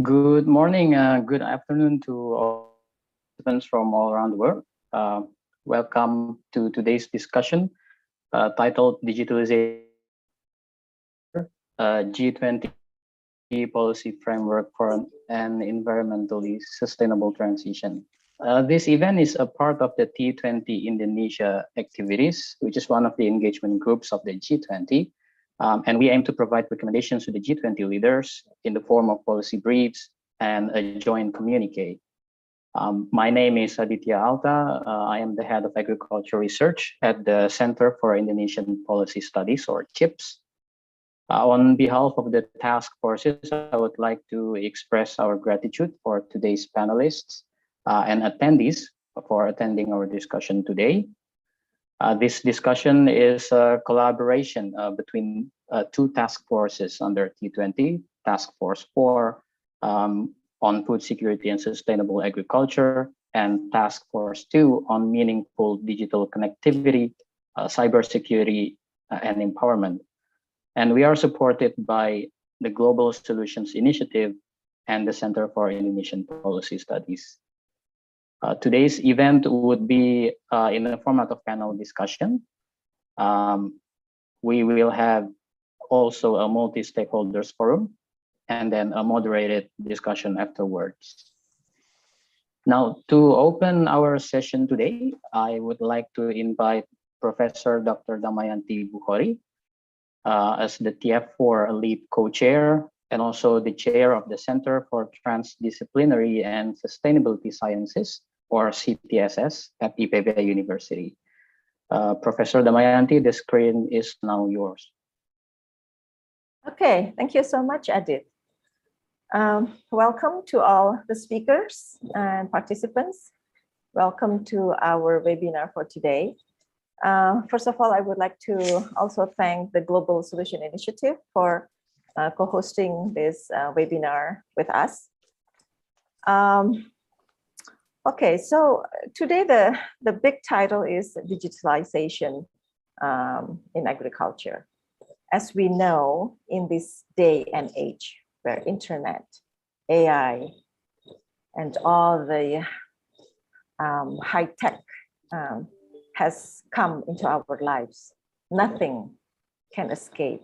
Good morning, good afternoon to all participants from all around the world. Welcome to today's discussion titled Digitalization, G20 Policy Framework for an Environmentally Sustainable Transition. This event is a part of the T20 Indonesia activities, which is one of the engagement groups of the G20. And we aim to provide recommendations to the G20 leaders in the form of policy briefs and a joint communique. My name is Aditya Alta. I am the head of agriculture research at the Center for Indonesian Policy Studies, or CIPS. On behalf of the task forces, I would like to express our gratitude for today's panelists and attendees for attending our discussion today. This discussion is a collaboration between two task forces under T20, Task Force 4 on food security and sustainable agriculture, and Task Force 2 on meaningful digital connectivity, cybersecurity, and empowerment. And we are supported by the Global Solutions Initiative and the Center for Indonesian Policy Studies. Today's event would be in the format of panel discussion. We will have also a multi-stakeholders forum and then a moderated discussion afterwards. Now, to open our session today, I would like to invite Professor Dr. Damayanti Bukhari as the TF4 lead co-chair and also the chair of the Center for Transdisciplinary and Sustainability Sciences, or CTSS, at IPB University. Professor Damayanti, the screen is now yours. Okay, thank you so much, Adit. Welcome to all the speakers and participants. Welcome to our webinar for today. First of all, I would like to also thank the Global Solution Initiative for co-hosting this webinar with us. Okay, so today the big title is digitalization in agriculture. As we know, in this day and age where internet, AI, and all the high tech has come into our lives, nothing can escape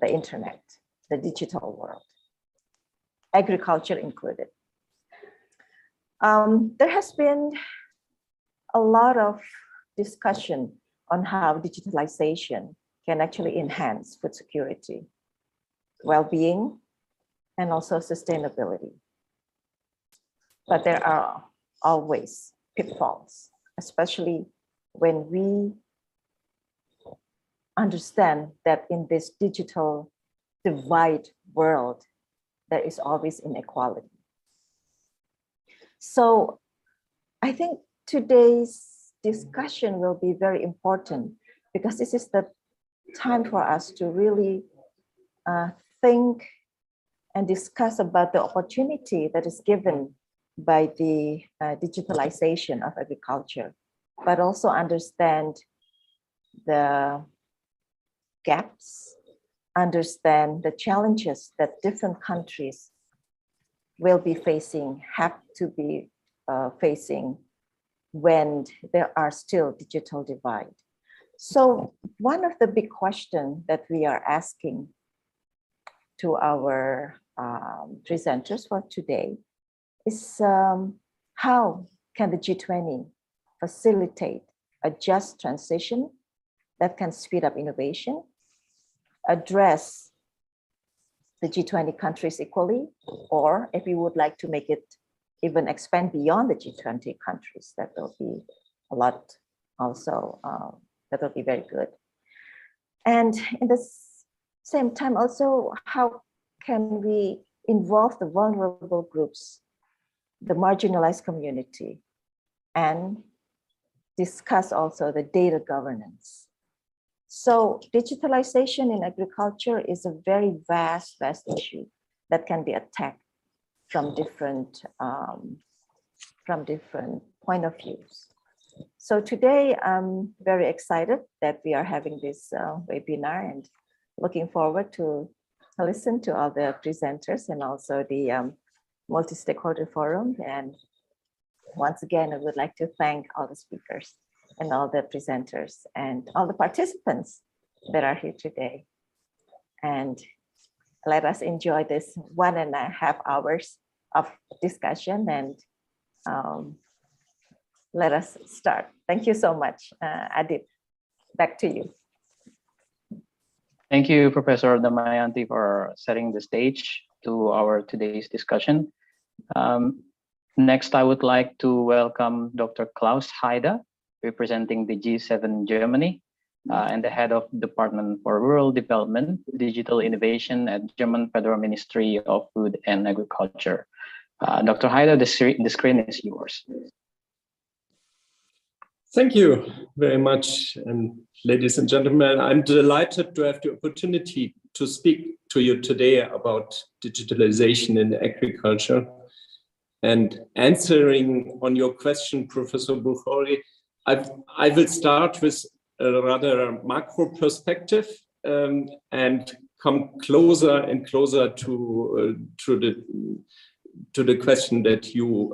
the internet, the digital world, agriculture included. There has been a lot of discussion on how digitalization can actually enhance food security, well-being, and also sustainability. But there are always pitfalls, especially when we understand that in this digital divide world, there is always inequality. So I think today's discussion will be very important because this is the time for us to really think and discuss about the opportunity that is given by the digitalization of agriculture, but also understand the gaps, understand the challenges that different countries will be facing, have to be facing when there are still digital divide. So one of the big questions that we are asking to our presenters for today is how can the G20 facilitate a just transition that can speed up innovation, address the G20 countries equally, or if we would like to make it even expand beyond the G20 countries, that will be a lot also, that will be very good. And in the same time also, how can we involve the vulnerable groups, the marginalized community, and discuss also the data governance. So digitalization in agriculture is a very vast issue that can be attacked from different point of views. So today I'm very excited that we are having this webinar and looking forward to listen to all the presenters and also the multi-stakeholder forum. And once again, I would like to thank all the speakers and all the presenters and all the participants that are here today. And let us enjoy this 1.5 hours of discussion, and let us start. Thank you so much, Adit. Back to you. Thank you, Professor Damayanti, for setting the stage to our today's discussion. Next, I would like to welcome Dr. Klaus Haida, representing the G7 Germany, and the head of Department for Rural Development, Digital Innovation at German Federal Ministry of Food and Agriculture. Dr. Haida, the screen is yours. Thank you very much, and ladies and gentlemen, I'm delighted to have the opportunity to speak to you today about digitalization in agriculture. And answering on your question, Professor Bukhari, I will start with a rather macro perspective and come closer and closer to the question that you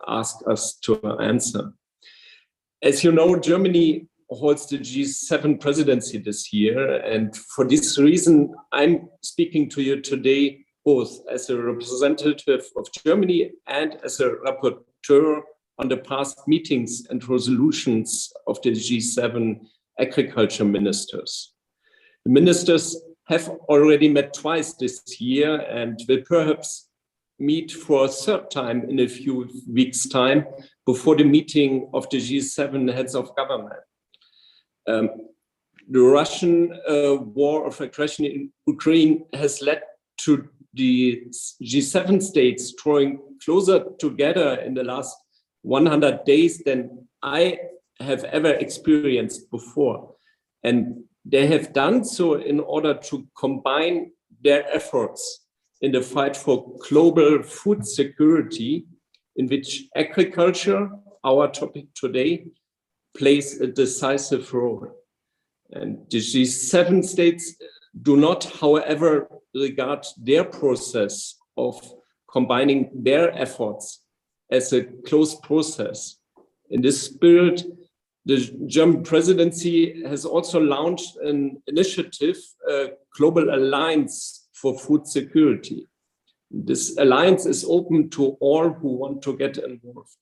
asked us to answer. As you know, Germany holds the G7 presidency this year, and for this reason, I'm speaking to you today both as a representative of Germany and as a rapporteur on the past meetings and resolutions of the G7 agriculture ministers. The ministers have already met twice this year and will perhaps meet for a third time in a few weeks' time before the meeting of the G7 heads of government. The Russian war of aggression in Ukraine has led to the G7 states drawing closer together in the last 100 days than I have ever experienced before. And they have done so in order to combine their efforts in the fight for global food security, in which agriculture, our topic today, plays a decisive role. And the G7 states do not, however, regard their process of combining their efforts as a closed process. In this spirit, the German presidency has also launched an initiative, a Global Alliance for Food Security. This alliance is open to all who want to get involved.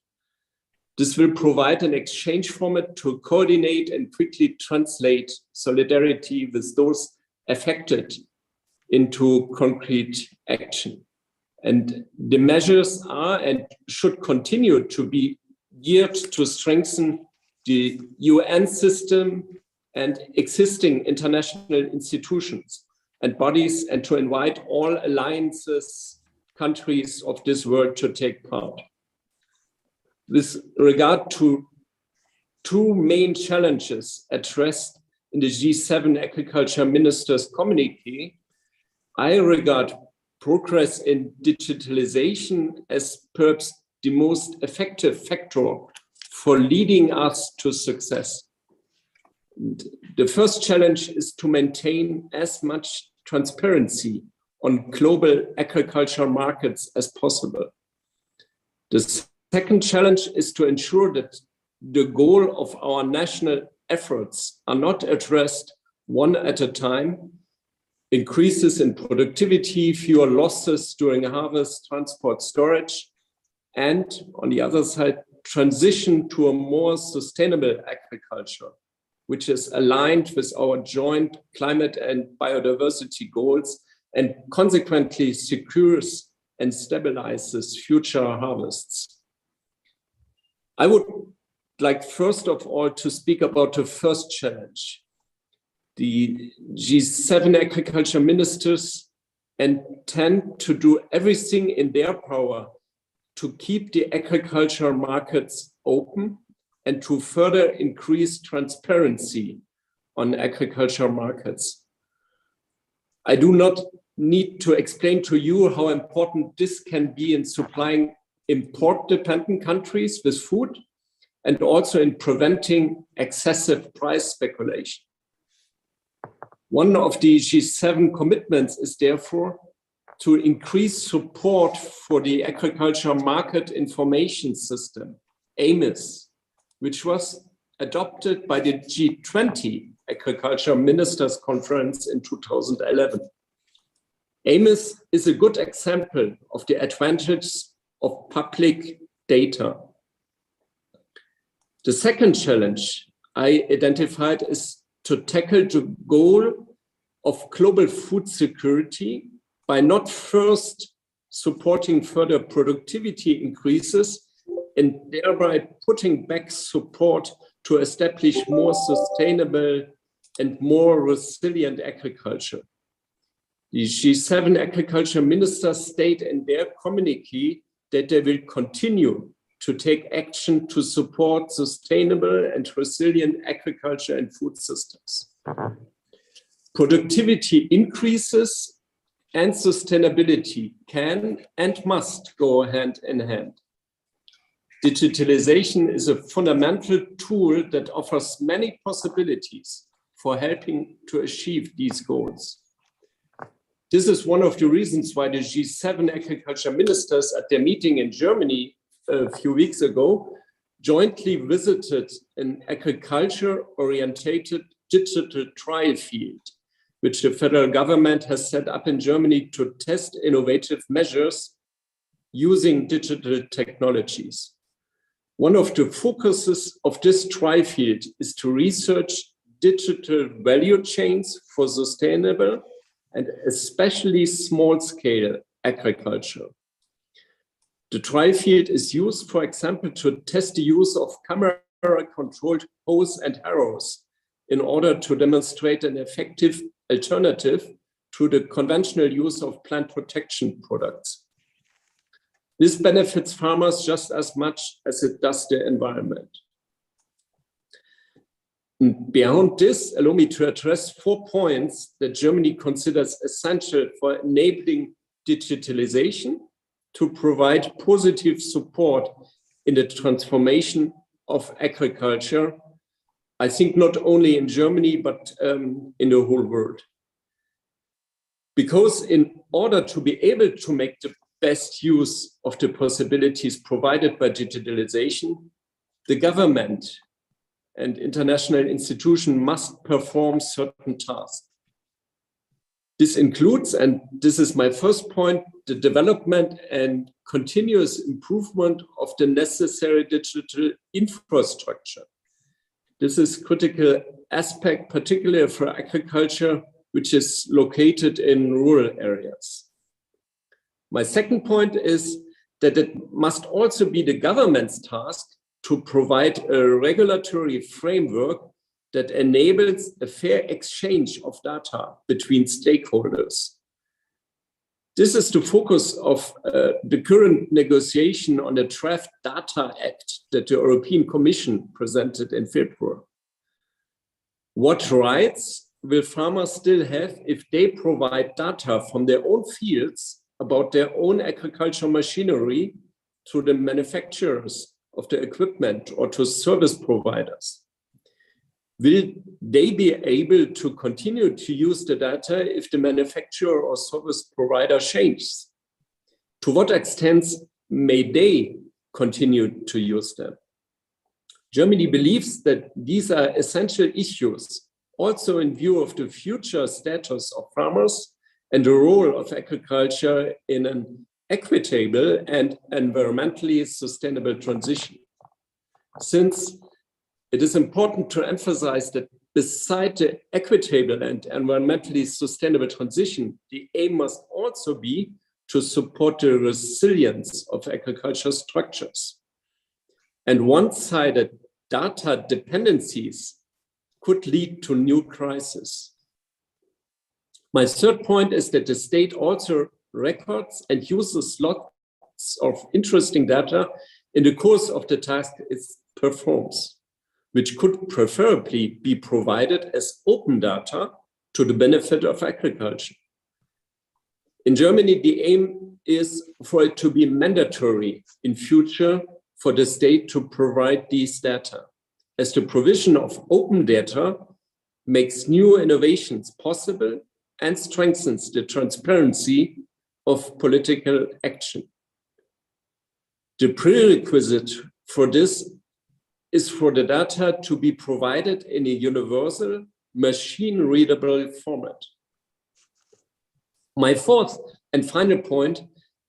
This will provide an exchange format to coordinate and quickly translate solidarity with those affected into concrete action. And the measures are and should continue to be geared to strengthen the UN system and existing international institutions and bodies, and to invite all alliances, countries of this world to take part. With regard to two main challenges addressed in the G7 Agriculture Ministers' communique, I regard progress in digitalization as perhaps the most effective factor for leading us to success. The first challenge is to maintain as much transparency on global agriculture markets as possible. The second challenge is to ensure that the goal of our national efforts are not addressed one at a time. Increases in productivity, fewer losses during harvest, transport, storage, and on the other side, transition to a more sustainable agriculture, which is aligned with our joint climate and biodiversity goals and consequently secures and stabilizes future harvests. I would like first of all to speak about the first challenge. The G7 agriculture ministers intend to do everything in their power to keep the agriculture markets open and to further increase transparency on agriculture markets. I do not need to explain to you how important this can be in supplying import-dependent countries with food and also in preventing excessive price speculation. One of the G7 commitments is therefore to increase support for the Agriculture Market Information System, AMIS, which was adopted by the G20 Agriculture Ministers Conference in 2011. AMIS is a good example of the advantages of public data. The second challenge I identified is to tackle the goal of global food security by not first supporting further productivity increases and thereby putting back support to establish more sustainable and more resilient agriculture. The G7 agriculture ministers state in their communique that they will continue to take action to support sustainable and resilient agriculture and food systems. Productivity increases and sustainability can and must go hand in hand. Digitalization is a fundamental tool that offers many possibilities for helping to achieve these goals. This is one of the reasons why the G7 agriculture ministers at their meeting in Germany a few weeks ago jointly visited an agriculture-oriented digital trial field, which the federal government has set up in Germany to test innovative measures using digital technologies. One of the focuses of this trial field is to research digital value chains for sustainable and especially small-scale agriculture. The trial field is used, for example, to test the use of camera-controlled hoes and harrows in order to demonstrate an effective alternative to the conventional use of plant protection products. This benefits farmers just as much as it does the environment. Beyond this, allow me to address 4 points that Germany considers essential for enabling digitalization to provide positive support in the transformation of agriculture, I think not only in Germany, but in the whole world. Because in order to be able to make the best use of the possibilities provided by digitalization, the government and international institutions must perform certain tasks. This includes, and this is my first point, the development and continuous improvement of the necessary digital infrastructure. This is a critical aspect, particularly for agriculture, which is located in rural areas. My second point is that it must also be the government's task to provide a regulatory framework that enables a fair exchange of data between stakeholders. This is the focus of the current negotiation on the Draft Data Act that the European Commission presented in February. What rights will farmers still have if they provide data from their own fields about their own agricultural machinery to the manufacturers of the equipment or to service providers? Will they be able to continue to use the data if the manufacturer or service provider changes? To what extent may they continue to use them? Germany believes that these are essential issues, also in view of the future status of farmers and the role of agriculture in an equitable and environmentally sustainable transition. Since it is important to emphasize that beside the equitable and environmentally sustainable transition, the aim must also be to support the resilience of agriculture structures. And one-sided data dependencies could lead to new crises. My third point is that the state also records and uses lots of interesting data in the course of the task it performs, which could preferably be provided as open data to the benefit of agriculture. In Germany, the aim is for it to be mandatory in future for the state to provide these data, as the provision of open data makes new innovations possible and strengthens the transparency of political action. The prerequisite for this is for the data to be provided in a universal, machine-readable format. My fourth and final point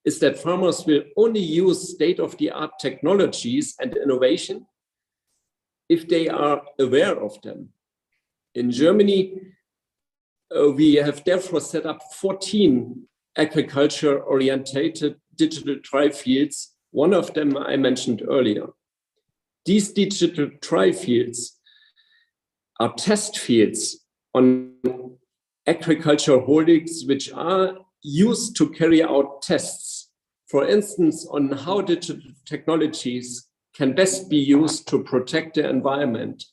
is that farmers will only use state-of-the-art technologies and innovation if they are aware of them. In Germany, we have therefore set up 14 agriculture-oriented digital trial fields. One of them I mentioned earlier. These digital trial fields are test fields on agriculture holdings which are used to carry out tests, for instance, on how digital technologies can best be used to protect the environment,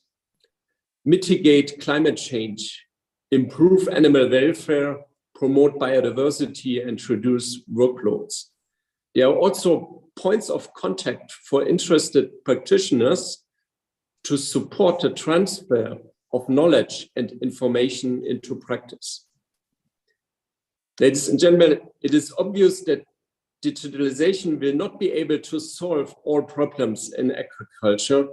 mitigate climate change, improve animal welfare, promote biodiversity, and reduce workloads. There are also points of contact for interested practitioners to support the transfer of knowledge and information into practice. Ladies and gentlemen, it is obvious that digitalization will not be able to solve all problems in agriculture,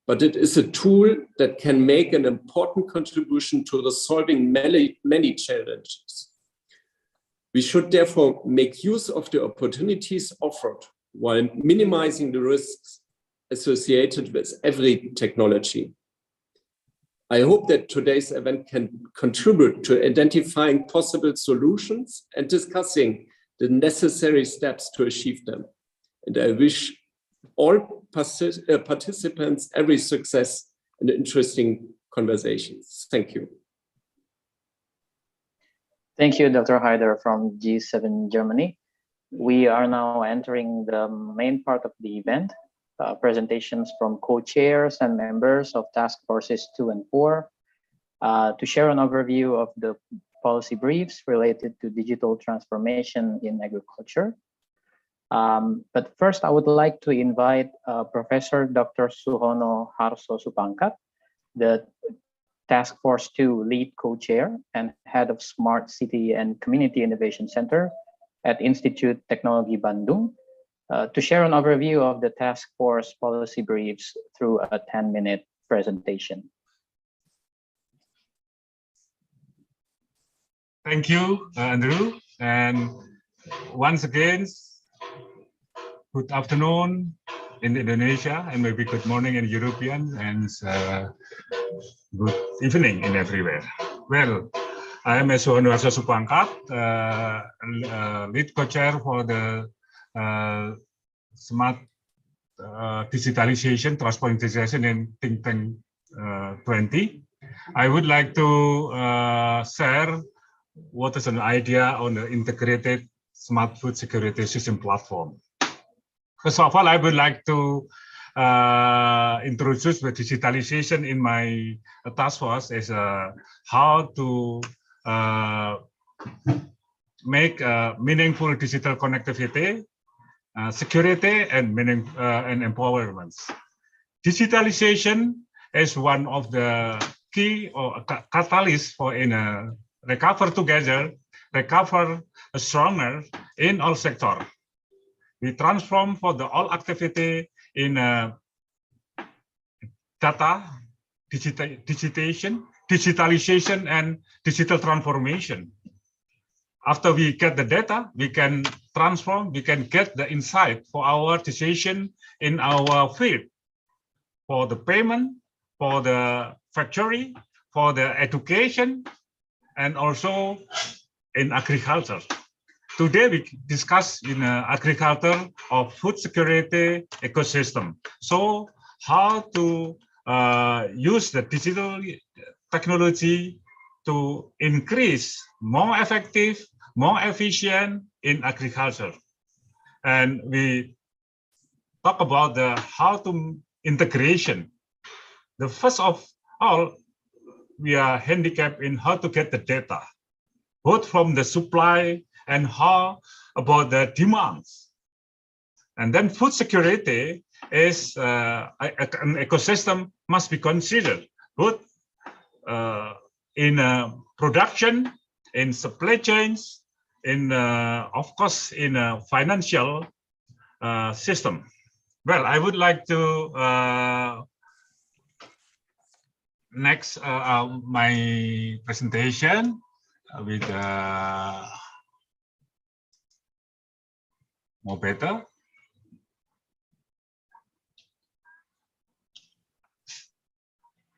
but it is a tool that can make an important contribution to the solving many challenges. We should therefore make use of the opportunities offered while minimizing the risks associated with every technology. I hope that today's event can contribute to identifying possible solutions and discussing the necessary steps to achieve them. And I wish all participants every success and interesting conversations. Thank you. Thank you, Dr. Haider from G7 Germany. We are now entering the main part of the event, presentations from co-chairs and members of Task Forces 2 and 4 to share an overview of the policy briefs related to digital transformation in agriculture. But first, I would like to invite Professor Dr. Suhono Harso Supangkat, the Task Force 2 lead co-chair and head of Smart City and Community Innovation Center at Institut Teknologi Bandung, to share an overview of the task force policy briefs through a 10-minute presentation. Thank you, Andrew. And once again, good afternoon in Indonesia, and maybe good morning in European, and good evening in everywhere. Well, I am Suhono Harso Supangkat, lead co-chair for the Smart Digitalization, Transformation in Think Tank 20. I would like to share what is an idea on the integrated smart food security system platform. First of all, I would like to introduce the digitalization in my task force as how to make meaningful digital connectivity, security, and empowerment. Digitalization is one of the key or catalysts for recover together, recover stronger in all sectors. We transform for the all activity in data, digitalization, and digital transformation. After we get the data, we can transform, we can get the insight for our decision in our field, for the payment, for the factory, for the education, and also in agriculture. Today we discuss in agriculture of food security ecosystem. So how to use the digital technology to increase more effective, more efficient in agriculture. And we talk about the how to integration. The first of all, we are handicapped in how to get the data, both from the supply and how about the demands. And then food security is an ecosystem must be considered, both in production, in supply chains, of course, in a financial system. Well, I would like to next my presentation with more better.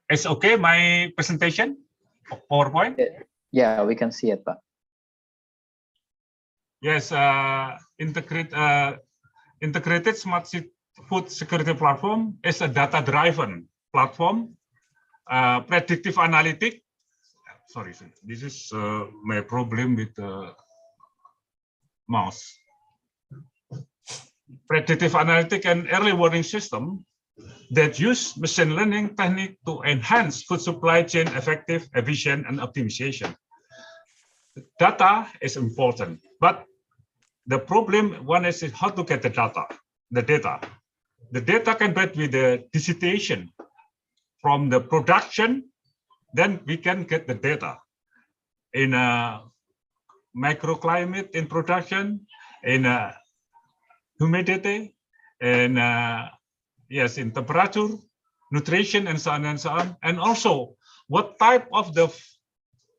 It's okay, my presentation, PowerPoint? Yeah, we can see it, Pak. Yes, integrated smart food security platform is a data-driven platform, predictive analytic. Sorry, this is my problem with the mouse. Predictive analytic and early warning system that use machine learning technique to enhance food supply chain effective, efficient, and optimization. Data is important, but the problem one is how to get the data. The data can be with the digitization from the production. Then we can get the data in a microclimate in production, in a humidity, and yes, in temperature, nutrition, and so on and so on. And also, what type of the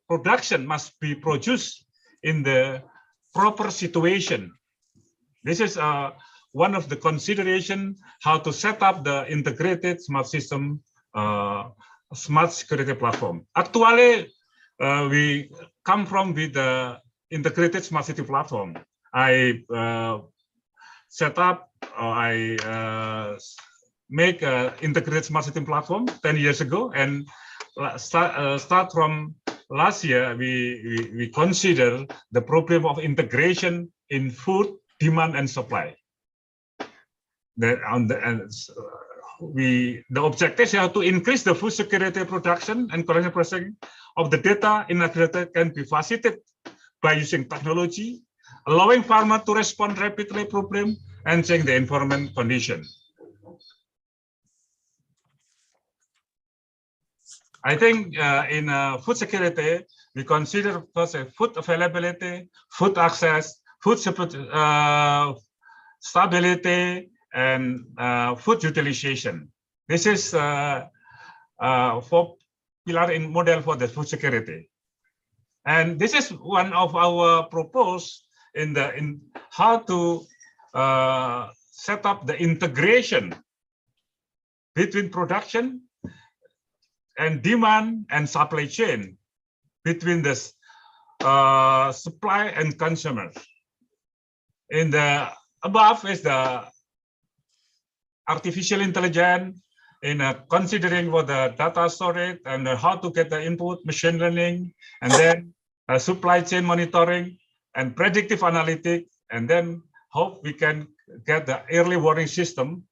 production must be produced in the proper situation. This is one of the consideration how to set up the integrated smart system, smart security platform. Actually, we come from with the integrated smart city platform. I set up, make an integrated smart city platform 10 years ago, and start from last year, we consider the problem of integration in food demand and supply. The objective is to increase the food security production and collection processing of the data in agriculture can be facilitated by using technology, allowing farmers to respond rapidly to problem and change the environment condition. I think in food security, we consider first food availability, food access, food stability, and food utilization. This is 4 pillar in model for the food security. And this is one of our propose in how to set up the integration between production and demand and supply chain between the supply and consumers. In the above is the artificial intelligence in considering what the data storage and how to get the input, machine learning, and then supply chain monitoring and predictive analytics, and then hope we can get the early warning system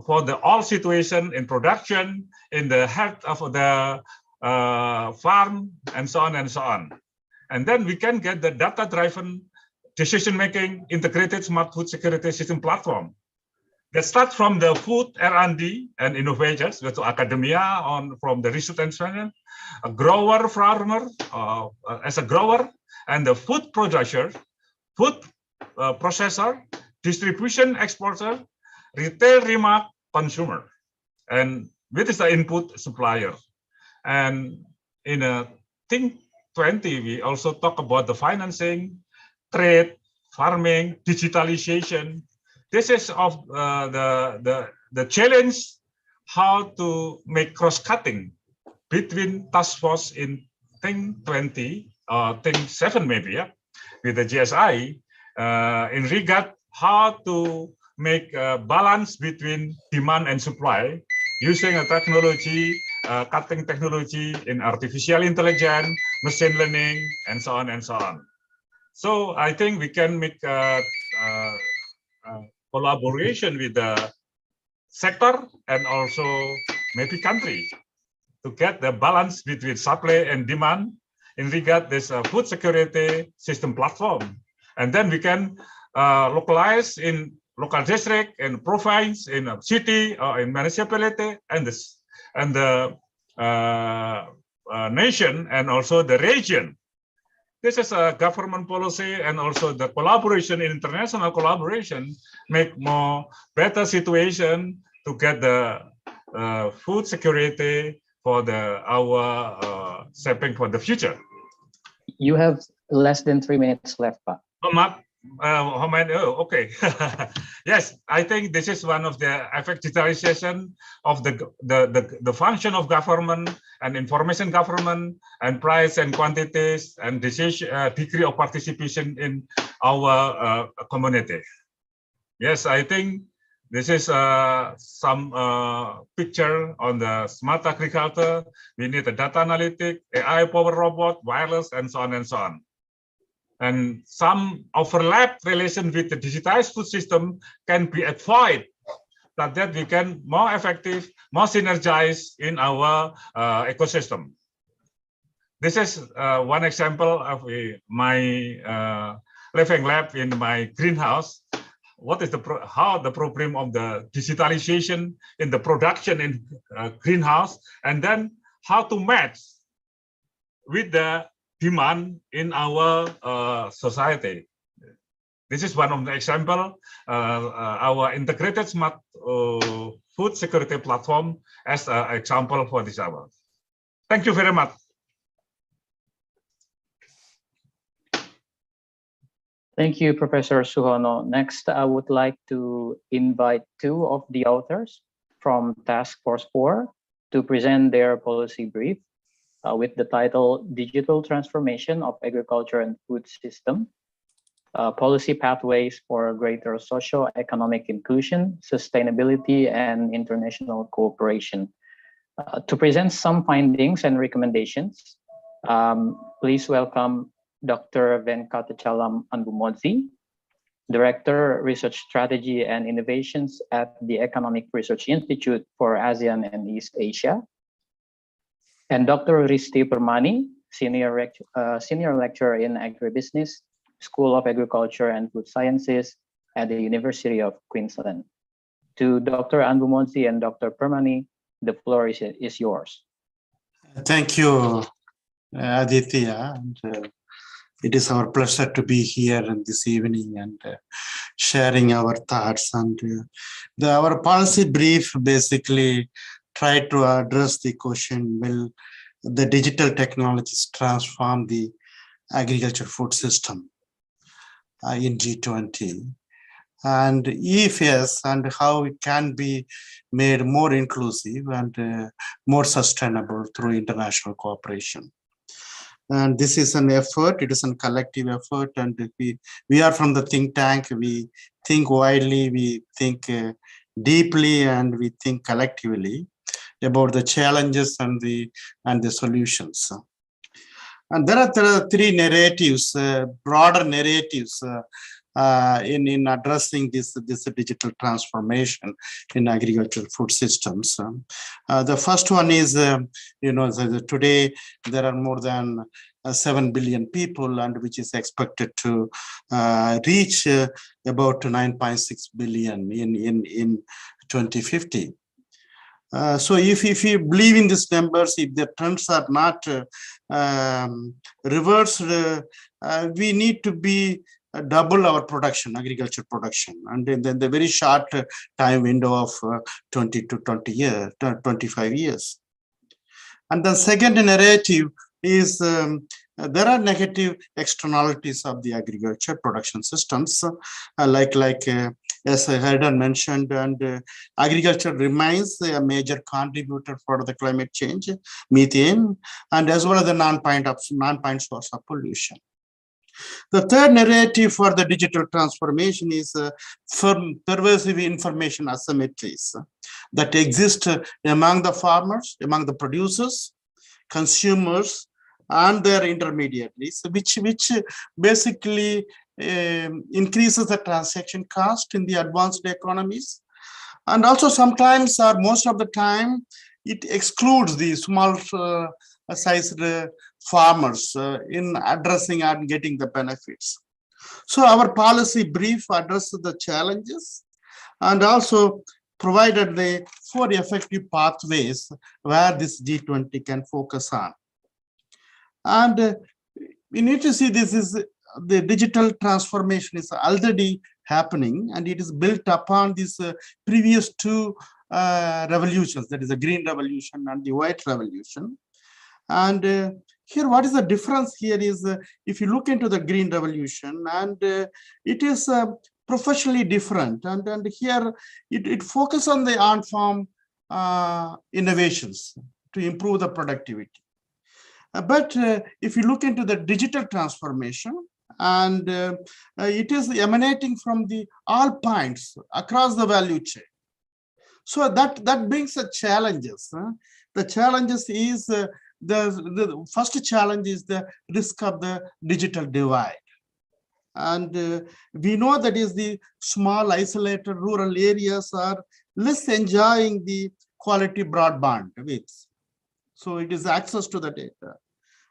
for the all situation in production, in the health of the farm, and so on and so on. And then we can get the data-driven decision-making integrated smart food security system platform that starts from the food R&D and innovators, to academia, from the research and science, a grower, farmer, as a grower, and the food producer, food processor, distribution exporter, retail remark consumer, and with the input supplier. And in Think 20, we also talk about the financing, trade, farming, digitalization. This is of the challenge how to make cross-cutting between task force in Think 20 or Think 7 maybe, yeah, with the GSI in regard how to make a balance between demand and supply using a technology, cutting technology in artificial intelligence, machine learning, and so on and so on. So I think we can make collaboration with the sector and also maybe country to get the balance between supply and demand in regard this food security system platform. And then we can localize in local district and province, in a city or in municipality, and the nation and also the region. this is a government policy, and also the collaboration, international collaboration, make more better situation to get the food security for our shaping for the future. You have less than 3 minutes left, Pak. How many? Oh, okay. Yes, I think this is one of the effectivization of the function of government and information government and price and quantities and decision, degree of participation in our community. Yes, I think this is some picture on the smart agriculture. We need a data analytic, AI powered robot, wireless, and so on and so on. And some overlap relation with the digitized food system can be avoided, that we can more effective, more synergize in our ecosystem. This is one example of my living lab in my greenhouse. What is how the problem of the digitalization in the production in greenhouse, and then how to match with the demand in our society. This is one of the example, our integrated smart food security platform as an example for this hour. Thank you very much. Thank you, Professor Suhono. Next, I would like to invite two of the authors from Task Force 4 to present their policy brief with the title Digital Transformation of Agriculture and Food System, Policy Pathways for Greater Socio-Economic Inclusion, Sustainability, and International Cooperation. To present some findings and recommendations, please welcome Dr. Venkatachalam Anbumodzi, Director, Research Strategy and Innovations at the Economic Research Institute for ASEAN and East Asia, and Dr. Risti Permani, Senior Lecturer in Agribusiness, School of Agriculture and Food Sciences at the University of Queensland. To Dr. Anbumodzi and Dr. Permani, the floor is yours. Thank you, Aditya. And, it is our pleasure to be here this evening and sharing our thoughts. And our policy brief basically tried to address the question, will the digital technologies transform the agriculture food system in G20? And if yes, and how it can be made more inclusive and more sustainable through international cooperation. And this is an effort, it is a collective effort, and we are from the think tank, we think widely, we think deeply, and we think collectively about the challenges and the solutions. And there are three narratives, broader narratives in addressing this digital transformation in agricultural food systems. The first one is, today there are more than 7 billion people, and which is expected to reach about 9.6 billion in 2050. So if you believe in these numbers, if the trends are not reversed, we need to be double our production, agriculture production, and then the very short time window of 20 to 25 years. And the second narrative is there are negative externalities of the agriculture production systems, as Herder mentioned, and agriculture remains a major contributor for the climate change, methane, and as well as the non-point source of pollution. The third narrative for the digital transformation is pervasive information asymmetries that exist among the farmers, among the producers, consumers, and their intermediaries, which basically increases the transaction cost in the advanced economies. And also sometimes, or most of the time, it excludes the small sized farmers in addressing and getting the benefits. So our policy brief addresses the challenges and also provided the 4 effective pathways where this G20 can focus on. And we need to see this is the digital transformation is already happening, and it is built upon this previous two revolutions, that is the green revolution and the white revolution. And here, what is the difference here is if you look into the green revolution, and it is professionally different, and here it focuses on the on-farm innovations to improve the productivity. But if you look into the digital transformation, and it is emanating from the all points across the value chain. So that brings the challenges. The challenges is the first challenge is the risk of the digital divide. And we know that is the small isolated rural areas are less enjoying the quality broadband width. So it is access to the data.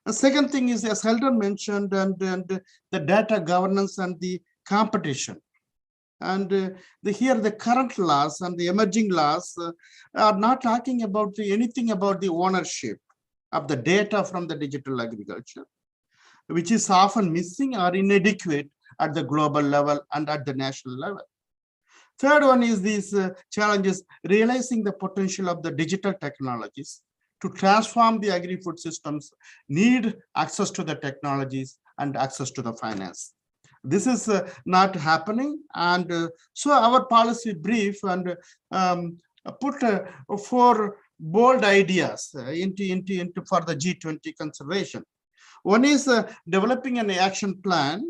The second thing is, as Helder mentioned, and the data governance and the competition. And here the current laws and the emerging laws are not talking about anything about the ownership of the data from the digital agriculture, which is often missing or inadequate at the global level and at the national level. Third one is these challenges, realizing the potential of the digital technologies to transform the agri-food systems, need access to the technologies and access to the finance. This is not happening, and so our policy brief and put 4 bold ideas into for the G20 conservation. One is developing an action plan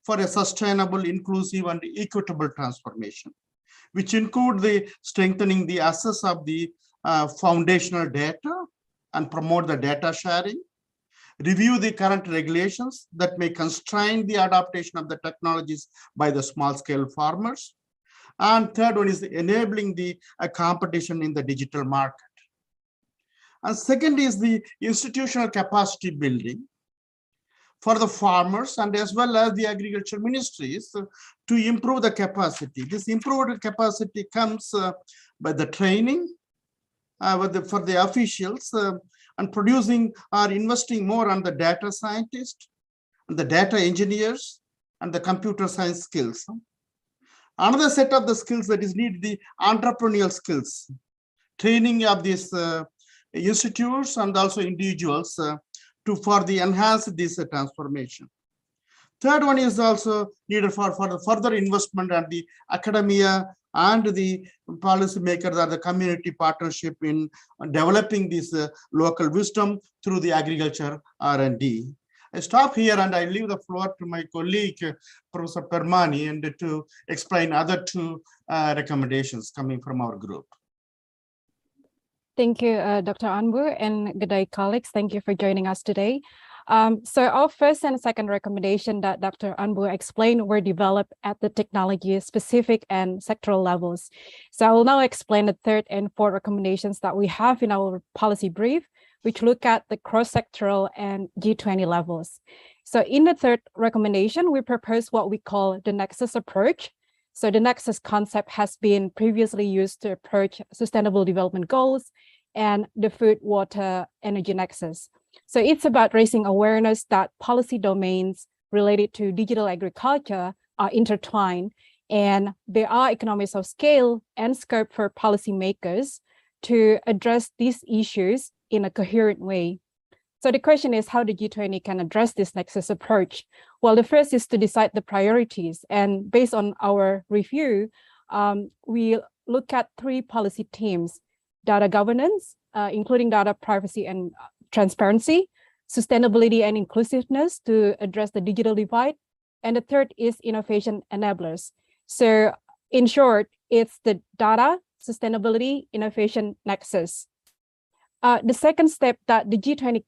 for a sustainable, inclusive, and equitable transformation, which include the strengthening the access of the foundational data and promote the data sharing, review the current regulations that may constrain the adaptation of the technologies by the small-scale farmers. And third one is enabling the competition in the digital market. And second is the institutional capacity building for the farmers and as well as the agriculture ministries to improve the capacity. This improved capacity comes by the training for the officials and producing or investing more on the data scientists, and the data engineers, and the computer science skills. Another set of the skills that is needed, the entrepreneurial skills, training of these institutes and also individuals for the enhance this transformation. Third one is also needed for the further investment at the academia and the policymakers or the community partnership in developing this local wisdom through the agriculture R&D. I stop here and I leave the floor to my colleague, Professor Permani, and to explain other 2 recommendations coming from our group. Thank you, Dr. Anbu, and good day, colleagues. Thank you for joining us today. So our first and second recommendation that Dr. Anbu explained were developed at the technology specific and sectoral levels. So I will now explain the third and fourth recommendations that we have in our policy brief, which look at the cross-sectoral and G20 levels. So in the third recommendation, we propose what we call the nexus approach. So the nexus concept has been previously used to approach sustainable development goals and the food, water, energy nexus. So it's about raising awareness that policy domains related to digital agriculture are intertwined, and there are economies of scale and scope for policymakers to address these issues in a coherent way. So the question is how the G20 can address this nexus approach. Well, the first is to decide the priorities, and based on our review, we look at 3 policy themes: data governance, including data privacy and transparency, sustainability and inclusiveness to address the digital divide, and the third is innovation enablers. So in short, it's the data, sustainability, innovation nexus. The second step that the G20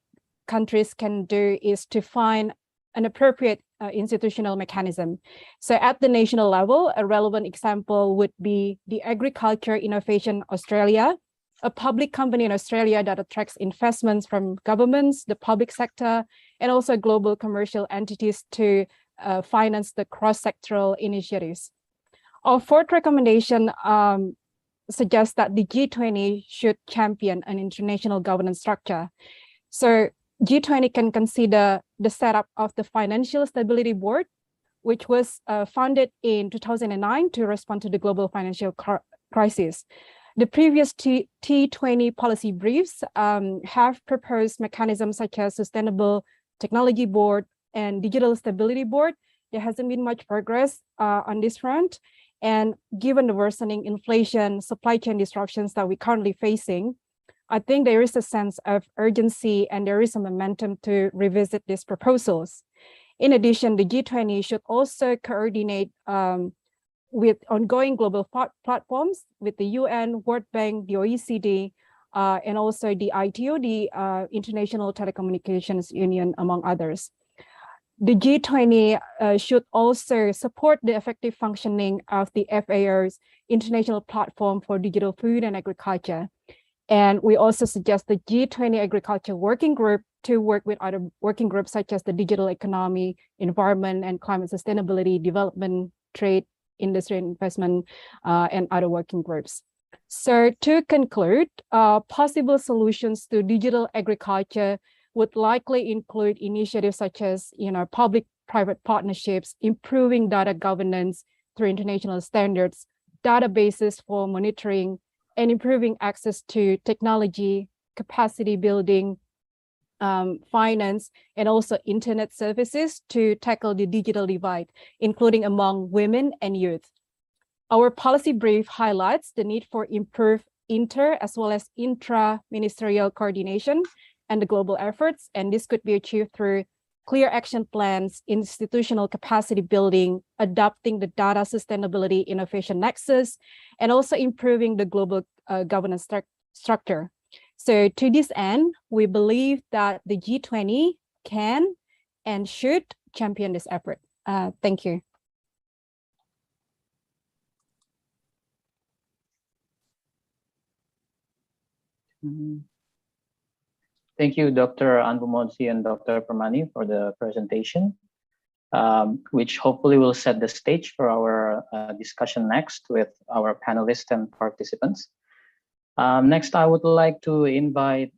countries can do is to find an appropriate institutional mechanism. So at the national level, a relevant example would be the Agriculture Innovation Australia, a public company in Australia that attracts investments from governments, the public sector, and also global commercial entities to finance the cross-sectoral initiatives. Our fourth recommendation suggests that the G20 should champion an international governance structure. So G20 can consider the setup of the Financial Stability Board, which was founded in 2009 to respond to the global financial crisis. The previous T20 policy briefs have proposed mechanisms such as Sustainable Technology Board and Digital Stability Board. There hasn't been much progress on this front. And given the worsening inflation, supply chain disruptions that we're currently facing, I think there is a sense of urgency and there is a momentum to revisit these proposals. In addition, the G20 should also coordinate with ongoing global platforms with the UN, World Bank, the OECD, and also the ITO, the International Telecommunications Union, among others. The G20 should also support the effective functioning of the FAO's International Platform for Digital Food and Agriculture. And we also suggest the G20 Agriculture Working Group to work with other working groups such as the Digital Economy, Environment and Climate Sustainability, Development, Trade, Industry and Investment, and other working groups. So to conclude, possible solutions to digital agriculture would likely include initiatives such as, public-private partnerships, improving data governance through international standards, databases for monitoring, and improving access to technology, capacity building, finance, and also internet services to tackle the digital divide, including among women and youth. Our policy brief highlights the need for improved inter as well as intra-ministerial coordination and the global efforts, and this could be achieved through clear action plans, institutional capacity building, adopting the data sustainability innovation nexus, and also improving the global governance structure. So to this end, we believe that the G20 can and should champion this effort. Thank you. Thank you, Dr. Anbumodzi and Dr. Permani for the presentation, which hopefully will set the stage for our discussion next with our panelists and participants. Next, I would like to invite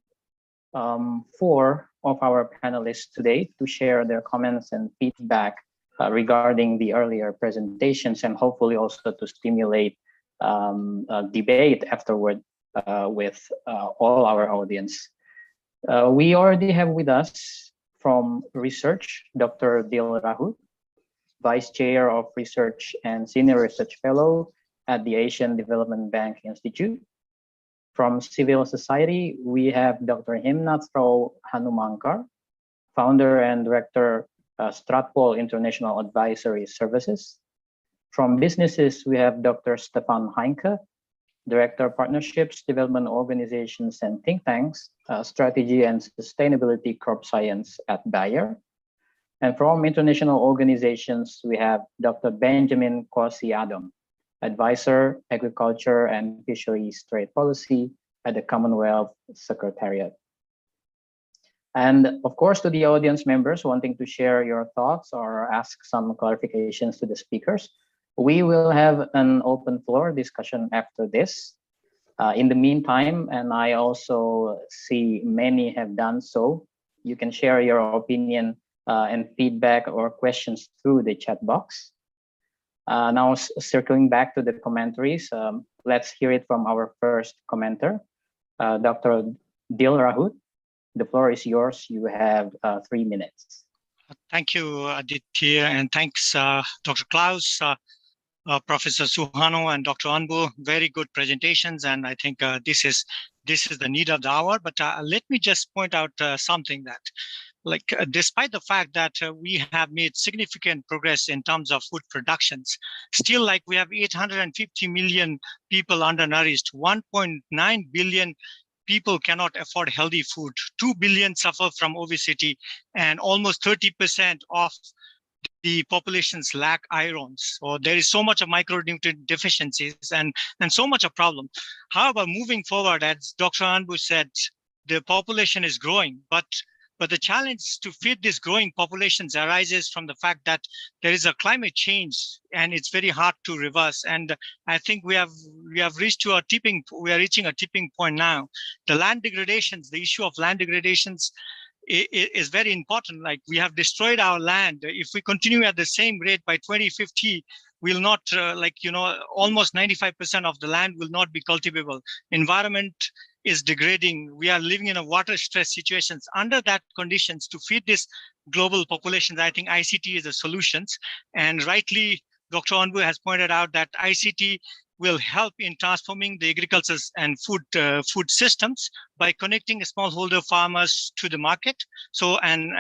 4 of our panelists today to share their comments and feedback regarding the earlier presentations, and hopefully also to stimulate a debate afterward with all our audience. We already have with us from research, Dr. Dil Rahut, Vice Chair of Research and Senior Research Fellow at the Asian Development Bank Institute. From civil society, we have Dr. Himnath Rao Hanumankar, Founder and Director, Stratpol International Advisory Services. From businesses, we have Dr. Stefan Heinke, Director, Partnerships, Development Organizations and Think Tanks, Strategy and Sustainability Crop Science at Bayer. And from international organizations, we have Dr. Benjamin Kwasi Adam, Advisor, Agriculture and Fisheries Trade Policy at the Commonwealth Secretariat. And of course, to the audience members wanting to share your thoughts or ask some clarifications to the speakers, we will have an open floor discussion after this. In the meantime, and I also see many have done so, you can share your opinion and feedback or questions through the chat box. Now, circling back to the commentaries, let's hear it from our first commenter, Dr. Dil Rahut. The floor is yours. You have 3 minutes. Thank you, Aditya, and thanks, Dr. Klaus, Professor Suhano, and Dr. Anbu. Very good presentations, and I think this is the need of the hour. But let me just point out something that, despite the fact that we have made significant progress in terms of food productions, still, we have 850 million people undernourished, 1.9 billion people cannot afford healthy food, 2 billion suffer from obesity, and almost 30% of the populations lack iron. So there is so much of micronutrient deficiencies and so much of problem. However, moving forward, as Dr. Anbu said, the population is growing, but the challenge to feed these growing populations arises from the fact that there is a climate change and it's very hard to reverse. And I think we are reaching a tipping point now. The land degradations, the issue of land degradations is very important. Like, we have destroyed our land. If we continue at the same rate by 2050, we'll not, almost 95% of the land will not be cultivable. Environment is degrading. We are living in a water stress situations. Under that conditions, to feed this global populations, I think ICT is a solution. And rightly, Dr. Anbu has pointed out that ICT will help in transforming the agriculture and food systems by connecting smallholder farmers to the market. So, and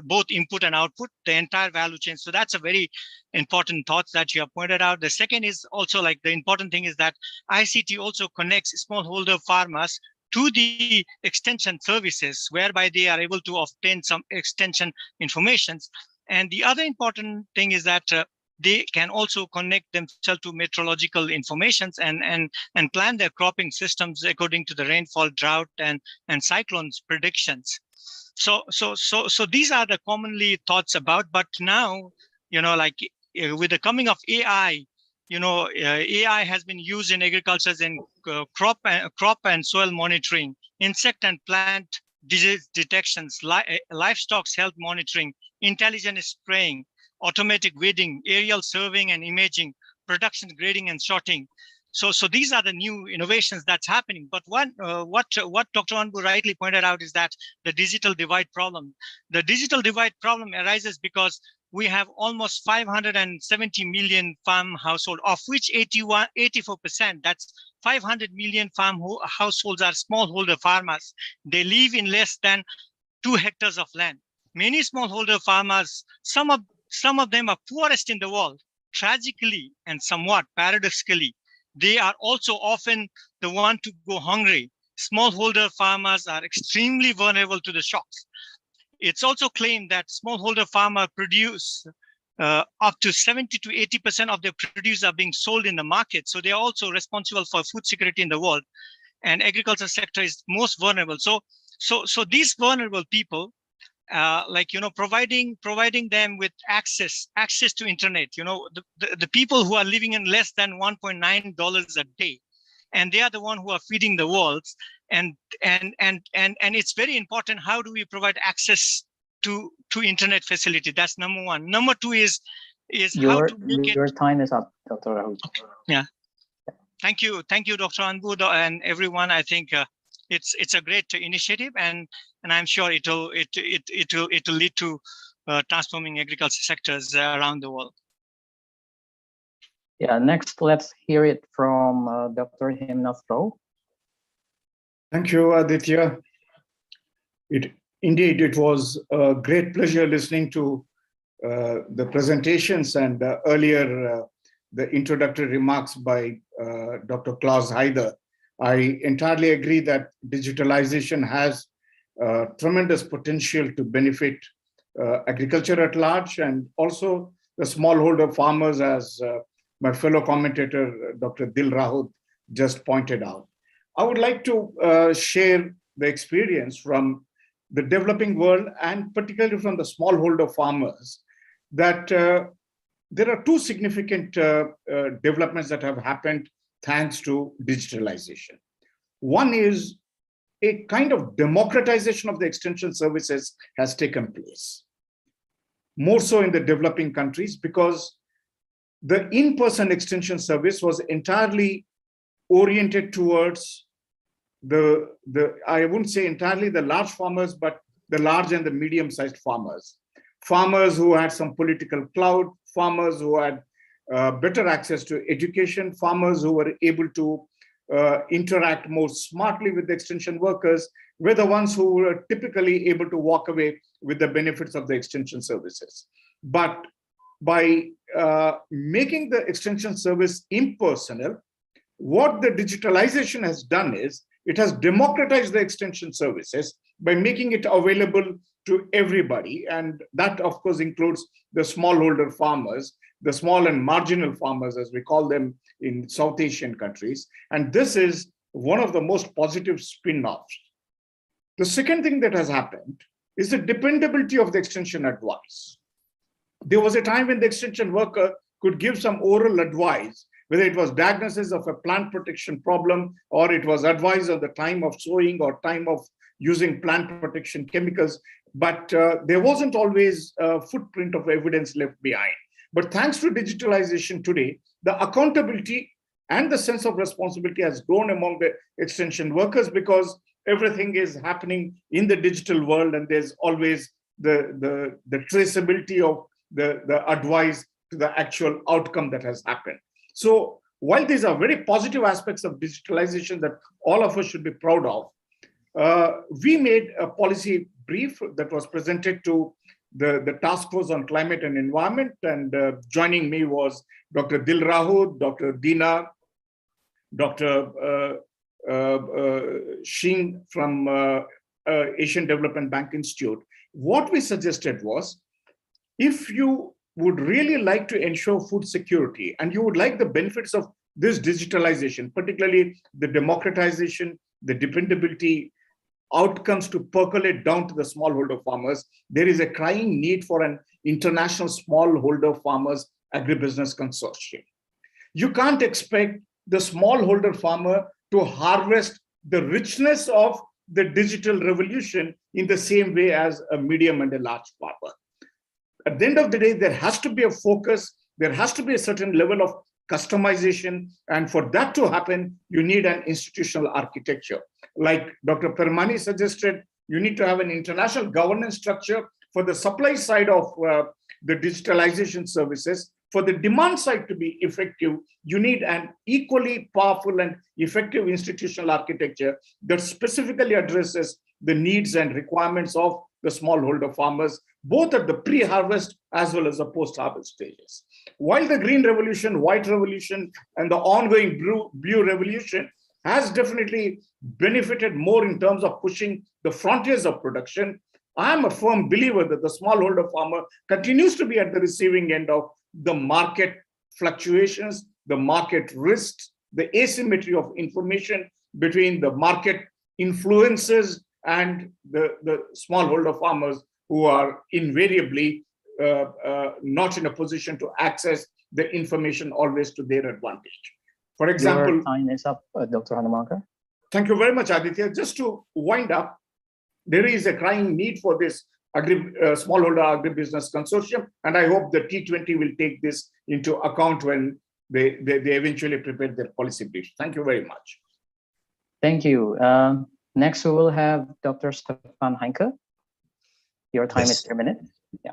both input and output, the entire value chain. So that's a very important thought that you have pointed out. The second is also, like, the important thing is that ICT also connects smallholder farmers to the extension services, whereby they are able to obtain some extension informations. And the other important thing is that they can also connect themselves to meteorological informations and plan their cropping systems according to the rainfall, drought, and cyclones predictions. So these are the commonly thoughts about. But now, with the coming of AI, AI has been used in agriculture in crop and soil monitoring, insect and plant disease detections, livestock health monitoring, intelligent spraying, automatic weeding, aerial surveying and imaging, production grading and sorting. So these are the new innovations that's happening. But what Dr. Anbu rightly pointed out is that the digital divide problem. The digital divide problem arises because we have almost 570 million farm households, of which 84%, that's 500 million farm households are smallholder farmers. They live in less than 2 hectares of land. Many smallholder farmers, some of them are poorest in the world. Tragically and somewhat paradoxically, they are also often the one to go hungry. Smallholder farmers are extremely vulnerable to the shocks. It's also claimed that smallholder farmers produce up to 70 to 80% of their produce are being sold in the market. So they are also responsible for food security in the world. And agriculture sector is most vulnerable. So these vulnerable people, providing them with access to internet, the people who are living in less than $1.9 a day, and they are the one who are feeding the world. And it's very important. How do we provide access to internet facility? That's number one. Number two is how to make it. Your time is up, Dr. Rahul. Yeah. Thank you, Dr. Anbu and everyone. I think it's a great initiative, and I'm sure it'll lead to transforming agriculture sectors around the world. Yeah. Next, let's hear it from Dr. Himnath Rao. Thank you, Aditya. Indeed, it was a great pleasure listening to the presentations and earlier the introductory remarks by Dr. Klaus Haider. I entirely agree that digitalization has tremendous potential to benefit agriculture at large, and also the smallholder farmers, as my fellow commentator, Dr. Dil Rahud, just pointed out. I would like to share the experience from the developing world, and particularly from the smallholder farmers, that there are two significant developments that have happened thanks to digitalization. One is a kind of democratization of the extension services has taken place, more so in the developing countries, because the in-person extension service was entirely oriented towards I wouldn't say entirely the large farmers, but the large and the medium-sized farmers. Farmers who had some political clout, farmers who had better access to education, farmers who were able to interact more smartly with the extension workers, were the ones who were typically able to walk away with the benefits of the extension services. But by making the extension service impersonal, what the digitalization has done is it has democratized the extension services by making it available to everybody. And that, of course, includes the smallholder farmers, the small and marginal farmers, as we call them in South Asian countries. And this is one of the most positive spin-offs. The second thing that has happened is the dependability of the extension advice. There was a time when the extension worker could give some oral advice, whether it was diagnosis of a plant protection problem, or it was advice on the time of sowing or time of using plant protection chemicals. But there wasn't always a footprint of evidence left behind. But thanks to digitalization today, the accountability and the sense of responsibility has grown among the extension workers, because everything is happening in the digital world, and there's always the traceability of the advice to the actual outcome that has happened. So while these are very positive aspects of digitalization that all of us should be proud of, we made a policy brief that was presented to the Task Force on Climate and Environment, and joining me was Dr. Dil Rahud, Dr. Dina, Dr. Shing from Asian Development Bank Institute. What we suggested was, if you would really like to ensure food security and you would like the benefits of this digitalization, particularly the democratization, the dependability, outcomes to percolate down to the smallholder farmers, there is a crying need for an international smallholder farmers agribusiness consortium. You can't expect the smallholder farmer to harvest the richness of the digital revolution in the same way as a medium and a large farmer. At the end of the day, there has to be a focus, there has to be a certain level of customization, and for that to happen, you need an institutional architecture. Like Dr. Permani suggested, you need to have an international governance structure for the supply side of the digitalization services. For the demand side to be effective, you need an equally powerful and effective institutional architecture that specifically addresses the needs and requirements of the smallholder farmers, both at the pre-harvest as well as the post-harvest stages. While the green revolution, white revolution, and the ongoing blue revolution has definitely benefited more in terms of pushing the frontiers of production, I am a firm believer that the smallholder farmer continues to be at the receiving end of the market fluctuations, the market risks, the asymmetry of information between the market influences and the smallholder farmers, who are invariably not in a position to access the information always to their advantage. For example, your time is up, Dr. Hanumanka. Thank you very much, Aditya. Just to wind up, there is a crying need for this smallholder agribusiness consortium, and I hope the T20 will take this into account when they eventually prepare their policy brief. Thank you very much. Thank you. Next, we will have Dr. Stefan Heinke. Your time is 3 minutes. Yeah.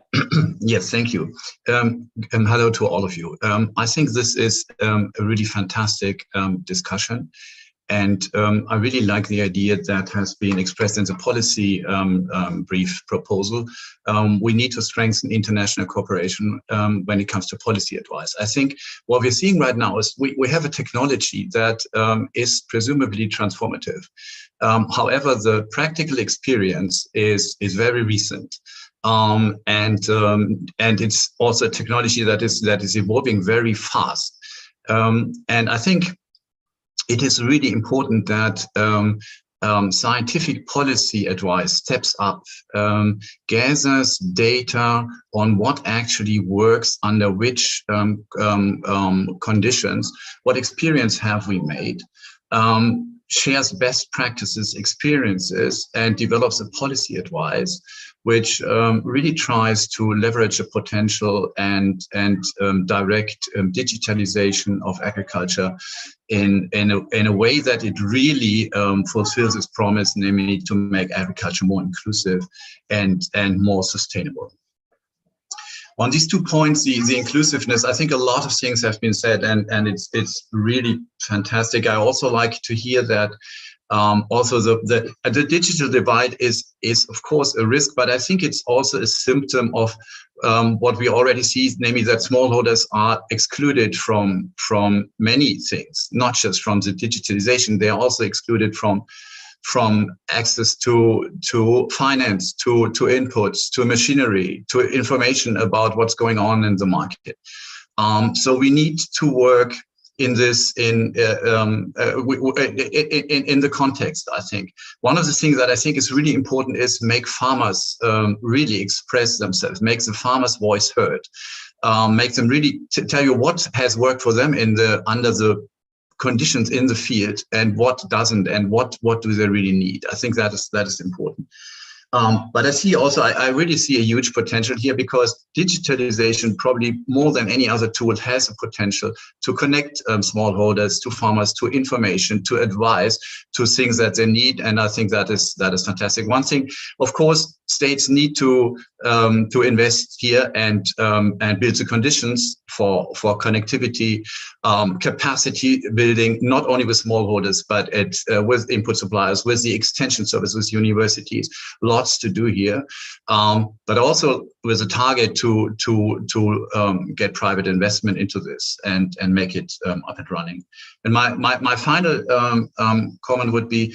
Yes, thank you. Hello to all of you. I think this is a really fantastic discussion. And I really like the idea that has been expressed in the policy brief proposal. We need to strengthen international cooperation when it comes to policy advice. I think what we're seeing right now is we have a technology that is presumably transformative. However, the practical experience is very recent. And it's also a technology that is evolving very fast. And I think it is really important that scientific policy advice steps up, gathers data on what actually works under which conditions, what experience have we made, shares best practices, experiences, and develops a policy advice which really tries to leverage the potential and direct digitalization of agriculture in a way that it really fulfills its promise, namely to make agriculture more inclusive and more sustainable. On these 2 points, the inclusiveness, I think a lot of things have been said, and it's really fantastic. I also like to hear that also the digital divide is of course a risk, but I think it's also a symptom of what we already see, namely that smallholders are excluded from many things, not just from the digitalization. They are also excluded from access to finance, to inputs, to machinery, to information about what's going on in the market. So we need to work in this in the context. I think one of the things that I think is really important is make farmers really express themselves, make the farmers' voice heard. make them really tell you what has worked for them under the conditions in the field and what doesn't, and what do they really need. I think that is important. But I really see a huge potential here, because digitalization, probably more than any other tool, has a potential to connect smallholders to farmers, to information, to advice, to things that they need. And I think that is fantastic. One thing, of course, states need to invest here and build the conditions for connectivity, capacity building, not only with smallholders, but with input suppliers, with the extension service, with universities. Lots to do here, but also with a target to get private investment into this and make it up and running. And my final comment would be,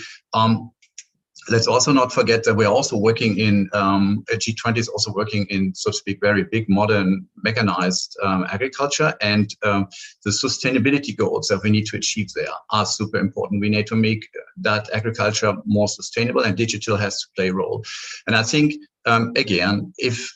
let's also not forget that we're also working in, G20 is also working in, so to speak, very big, modern, mechanized agriculture, and the sustainability goals that we need to achieve there are super important. We need to make that agriculture more sustainable, and digital has to play a role. And I think, again, if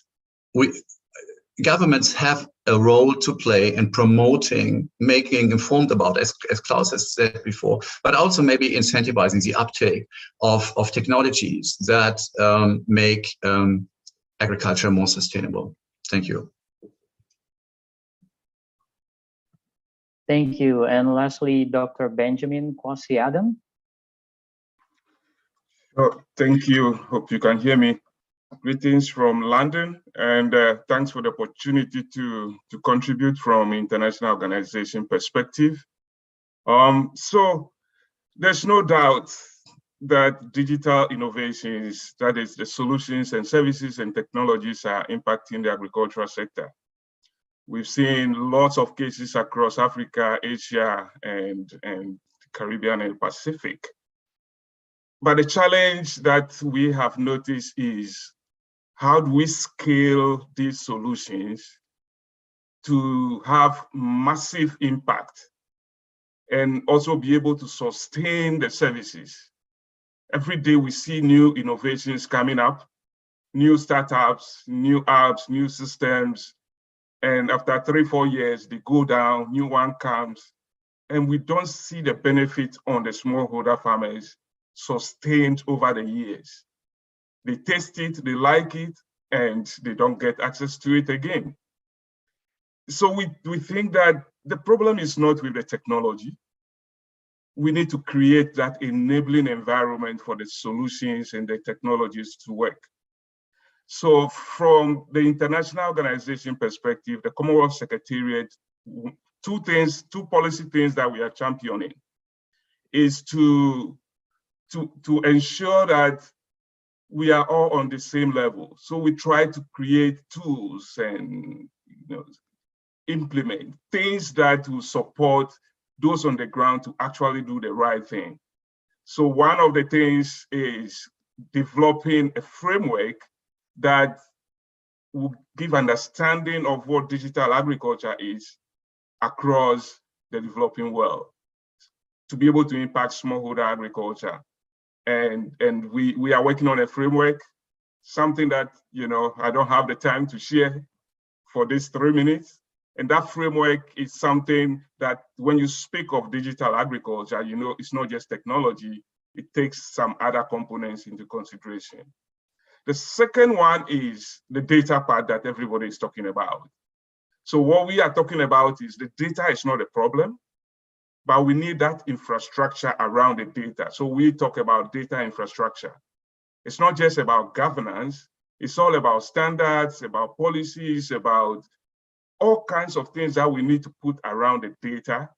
governments have a role to play in promoting, making informed about, as Klaus has said before, but also maybe incentivizing the uptake of technologies that make agriculture more sustainable. Thank you. Thank you. And lastly, Dr. Benjamin Kwasi-Adam. Oh, thank you. Hope you can hear me. Greetings from London, and thanks for the opportunity to contribute from international organization perspective. So there's no doubt that digital innovations, that is the solutions and services and technologies, are impacting the agricultural sector. We've seen lots of cases across Africa, Asia, and the Caribbean and Pacific. But the challenge that we have noticed is, how do we scale these solutions to have massive impact and also be able to sustain the services? Every day we see new innovations coming up, new startups, new apps, new systems, and after 3-4 years, they go down, new one comes, and we don't see the benefit on the smallholder farmers sustained over the years. They taste it, they like it, and they don't get access to it again. So we think that the problem is not with the technology. We need to create that enabling environment for the solutions and the technologies to work. So from the international organization perspective, the Commonwealth Secretariat, two policy things that we are championing is to ensure that we are all on the same level. So we try to create tools and implement things that will support those on the ground to actually do the right thing. So one of the things is developing a framework that will give understanding of what digital agriculture is across the developing world, to be able to impact smallholder agriculture. And we are working on a framework, something that I don't have the time to share for these 3 minutes. And that framework is something that when you speak of digital agriculture, it's not just technology, it takes some other components into consideration. The second one is the data part that everybody is talking about. So what we are talking about is the data is not a problem, but we need that infrastructure around the data. So we talk about data infrastructure. It's not just about governance, it's all about standards, about policies, about all kinds of things that we need to put around the data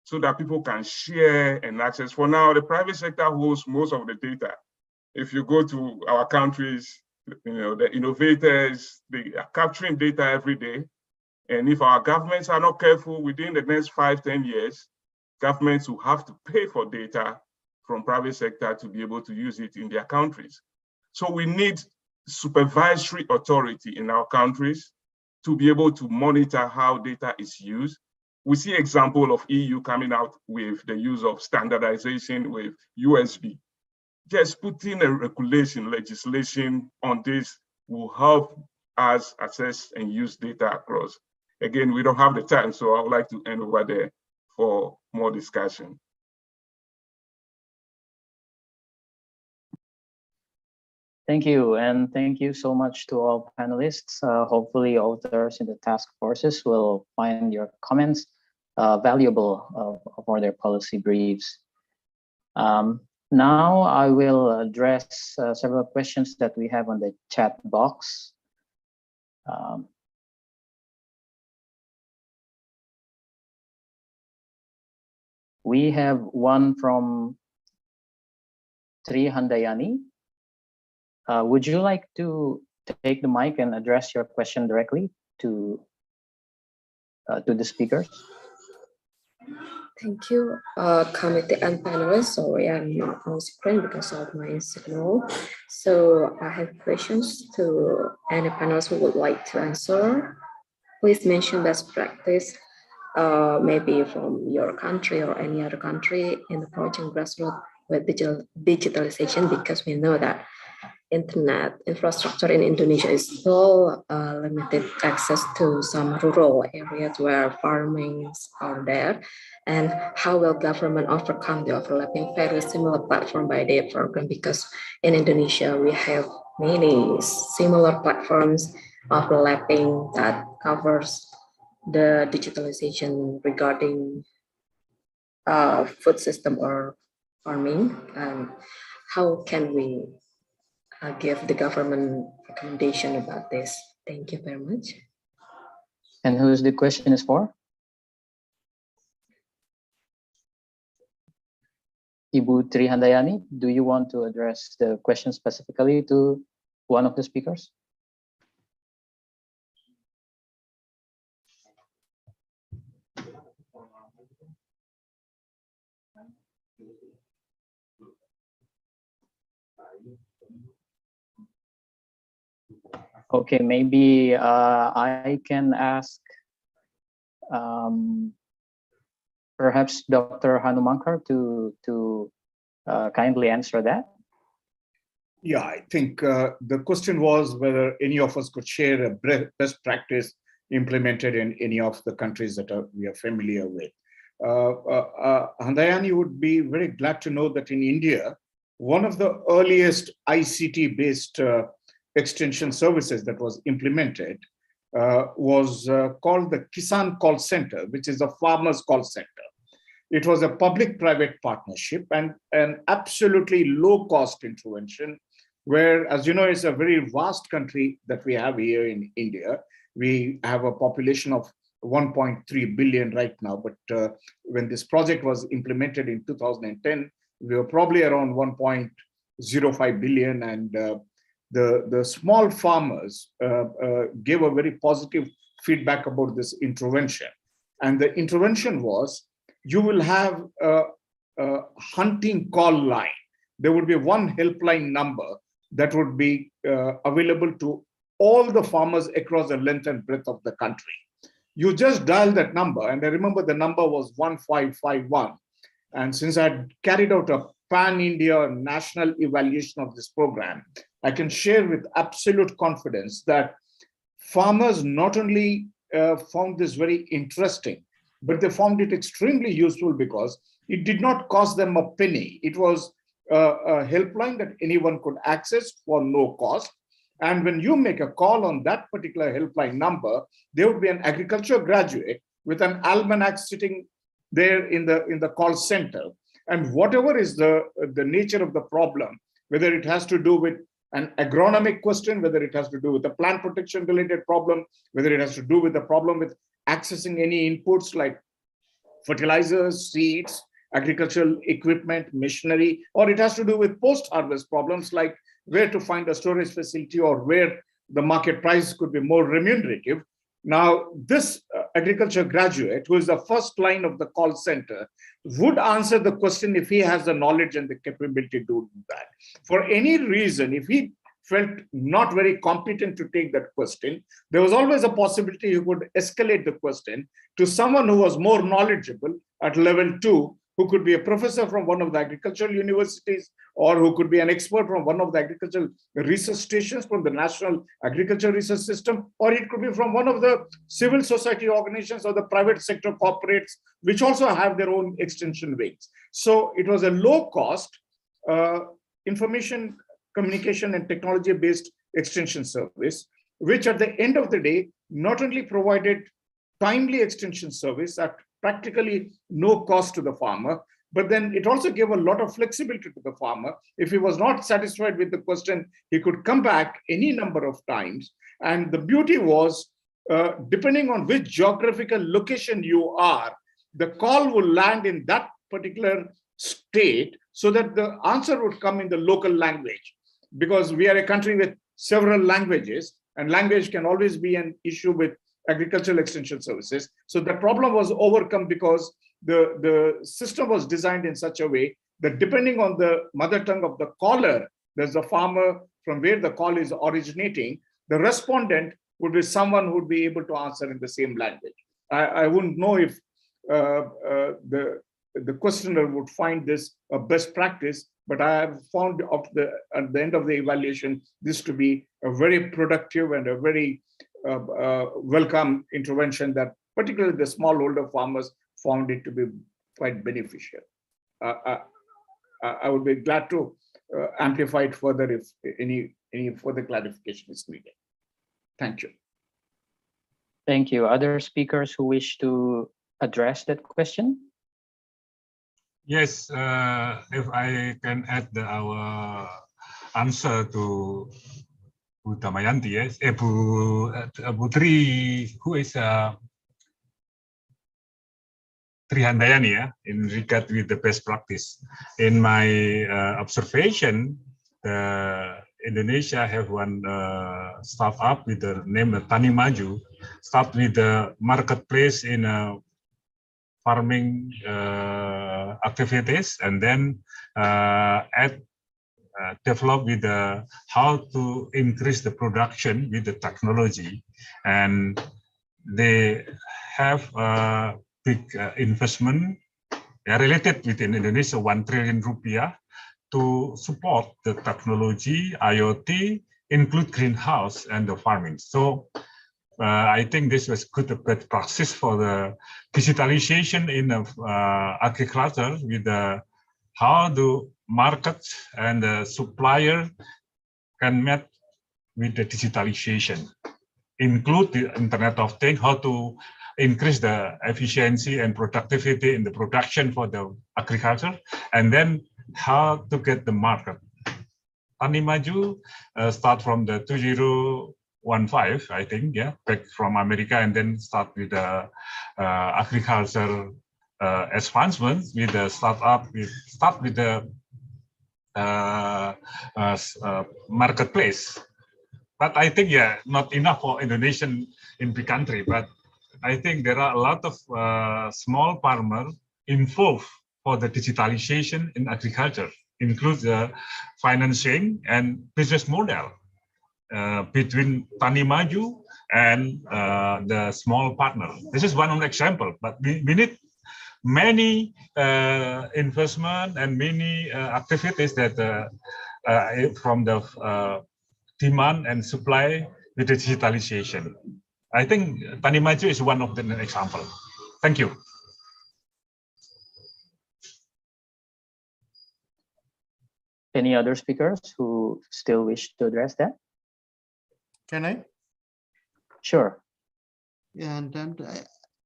so that people can share and access. For now, the private sector holds most of the data. If you go to our countries, the innovators, they are capturing data every day. And if our governments are not careful, within the next 5-10 years, governments will have to pay for data from private sector to be able to use it in their countries. So we need supervisory authority in our countries to be able to monitor how data is used. We see example of EU coming out with the use of standardization with USB. Just putting a regulation, legislation on this will help us access and use data across. again, we don't have the time, so I would like to end over there for more discussion. Thank you, and thank you so much to all panelists. Hopefully authors in the task forces will find your comments valuable for their policy briefs. Now I will address several questions that we have on the chat box. We have one from Tri Handayani. Would you like to take the mic and address your question directly to the speakers? Thank you, committee and panelists. Sorry, I'm not on screen because of my signal. So I have questions to any panelists who would like to answer. Please mention best practice, maybe from your country or any other country in approaching grassroots with digitalization, because we know that internet infrastructure in Indonesia is still limited access to some rural areas where farmings are there. And how will government overcome the overlapping very similar platform by their program? Because in Indonesia, we have many similar platforms overlapping that covers the digitalization regarding food system or farming. And how can we give the government recommendation about this? Thank you very much. And who is the question is for? Ibu Tri Handayani, do you want to address the question specifically to one of the speakers? Okay, maybe I can ask perhaps Dr. Hanumankar to kindly answer that. Yeah, I think the question was whether any of us could share a best practice implemented in any of the countries that we are familiar with. Handayani would be very glad to know that in India, one of the earliest ICT-based extension services that was implemented was called the Kisan Call Center, which is a farmer's call center. It was a public-private partnership and an absolutely low-cost intervention where, as you know, it's a very vast country that we have here in India. We have a population of 1.3 billion right now, but when this project was implemented in 2010, we were probably around 1.05 billion, and the small farmers gave a very positive feedback about this intervention. And the intervention was, you will have a hunting call line. There would be one helpline number that would be available to all the farmers across the length and breadth of the country. You just dial that number, and I remember the number was 1551. And since I had carried out a pan-India national evaluation of this program, I can share with absolute confidence that farmers not only found this very interesting, but they found it extremely useful because it did not cost them a penny. It was a helpline that anyone could access for no cost. And when you make a call on that particular helpline number, there would be an agriculture graduate with an almanac sitting there in the call center. And whatever is the nature of the problem, whether it has to do with an agronomic question, whether it has to do with a plant protection related problem, whether it has to do with the problem with accessing any inputs like fertilizers, seeds, agricultural equipment, machinery, or it has to do with post-harvest problems like where to find a storage facility or where the market price could be more remunerative. Now, this agriculture graduate, who is the first line of the call center, would answer the question if he has the knowledge and the capability to do that. For any reason, if he felt not very competent to take that question, there was always a possibility he could escalate the question to someone who was more knowledgeable at level 2, who could be a professor from one of the agricultural universities, or who could be an expert from one of the agricultural research stations from the National Agriculture Research System, or it could be from one of the civil society organizations or the private sector corporates, which also have their own extension wings. So it was a low cost information, communication and technology based extension service, which at the end of the day, not only provided timely extension service at practically no cost to the farmer, but then it also gave a lot of flexibility to the farmer. If he was not satisfied with the question, he could come back any number of times. And the beauty was, depending on which geographical location you are, the call will land in that particular state so that the answer would come in the local language. Because we are a country with several languages, and language can always be an issue with agricultural extension services. So the problem was overcome because the system was designed in such a way that depending on the mother tongue of the caller, there's a farmer from where the call is originating, the respondent would be someone who would be able to answer in the same language. I wouldn't know if the questioner would find this a best practice, but I have found at the end of the evaluation, this to be a very productive and a very welcome intervention that particularly the smallholder farmers found it to be quite beneficial. I would be glad to amplify it further if any further clarification is needed. Thank you. Thank you. Other speakers who wish to address that question? Yes, if I can add our answer to Bu Damayanti, yes, Bu Tri, who is Trihandayani, yeah, in regard with the best practice. In my observation, Indonesia have one startup with the name Tani Maju, start with the marketplace in farming activities, and then develop with how to increase the production with the technology. And they have a big investment related within Indonesia, 1 trillion rupiah, to support the technology, IoT, include greenhouse and the farming. So I think this was good practice for the digitalization in agriculture with how the market and the supplier can meet with the digitalization, include the Internet of Things, how to increase the efficiency and productivity in the production for the agriculture, and then how to get the market. Tani Maju start from the 2015, I think, yeah, back from America, and then start with the agriculture advancement with the startup. We start with the marketplace. But I think, yeah, not enough for Indonesian in the country, but I think there are a lot of small farmers involved for the digitalization in agriculture, includes the financing and business model between Tani Maju and the small partner. This is one of the example, but we need many investment and many activities that from the demand and supply with the digitalization. I think Tani Maju is one of the example. Thank you. Any other speakers who still wish to address that? Can I? Sure. Yeah, and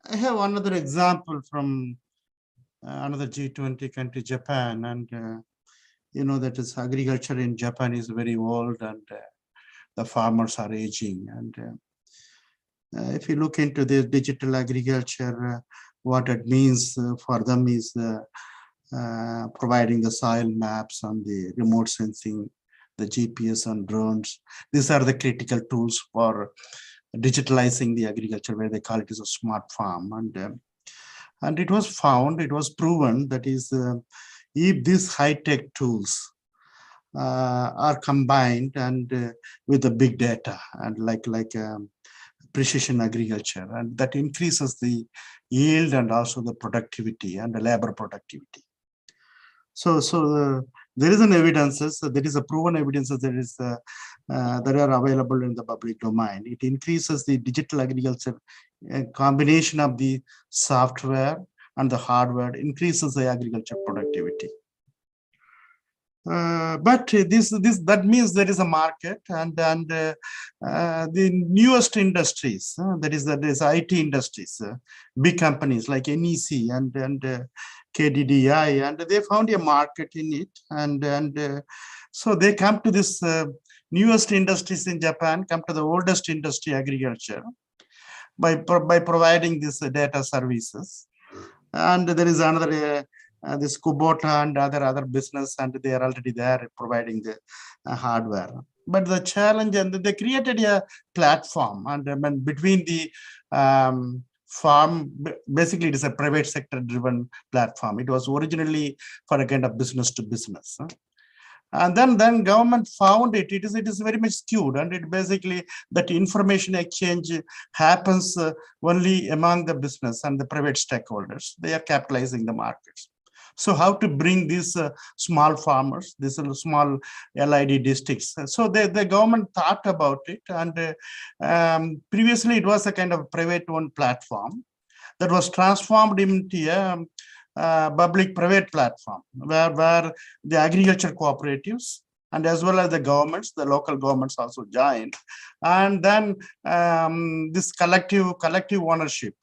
I have another example from another G20 country, Japan, and you know that is agriculture in Japan is very old, and the farmers are aging. And if you look into the digital agriculture, what it means for them is providing the soil maps on the remote sensing, the GPS on drones. These are the critical tools for digitalizing the agriculture, where they call it as a smart farm. And it was found, it was proven that is, if these high-tech tools are combined and with the big data, and like precision agriculture, and that increases the yield and also the productivity and the labor productivity. So there is an evidences, there is a proven evidences that are available in the public domain. It increases the digital agriculture, a combination of the software and the hardware increases the agriculture productivity. But that means there is a market, and the newest industries, that is IT industries, big companies like NEC and KDDI, and they found a market in it, and so they come to this newest industries in Japan, come to the oldest industry, agriculture, by providing these data services. And there is another this Kubota and other business, and they are already there providing the hardware. But the challenge, and they created a platform, and between the farm, basically it is a private sector driven platform. It was originally for a kind of business to business. And then government found it is very much skewed, and it basically that information exchange happens only among the business and the private stakeholders. They are capitalizing the markets. So how to bring these small farmers, these small LID districts? So the government thought about it, and previously it was a kind of private-owned platform that was transformed into a public-private platform where the agriculture cooperatives and as well as the governments, the local governments also joined, and then this collective ownership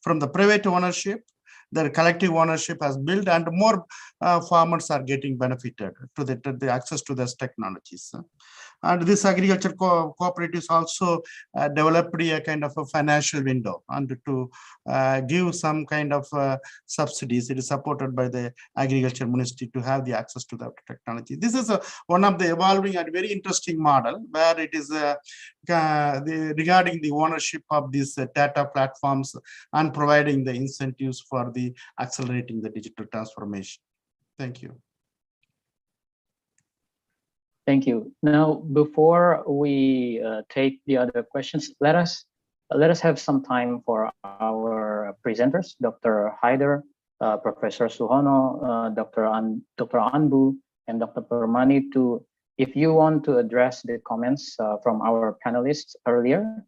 from the private ownership. The collective ownership has built, and more farmers are getting benefited to the access to these technologies. And this agriculture cooperatives also developed a kind of a financial window and to give some kind of subsidies. It is supported by the agriculture ministry to have the access to that technology. This is one of the evolving and very interesting model where it is regarding the ownership of these data platforms and providing the incentives for the accelerating the digital transformation. Thank you. Thank you. Now, before we take the other questions, let us have some time for our presenters, Dr. Haider, Professor Suhono, Dr. Anbu, and Dr. Permani, to, if you want to address the comments from our panelists earlier.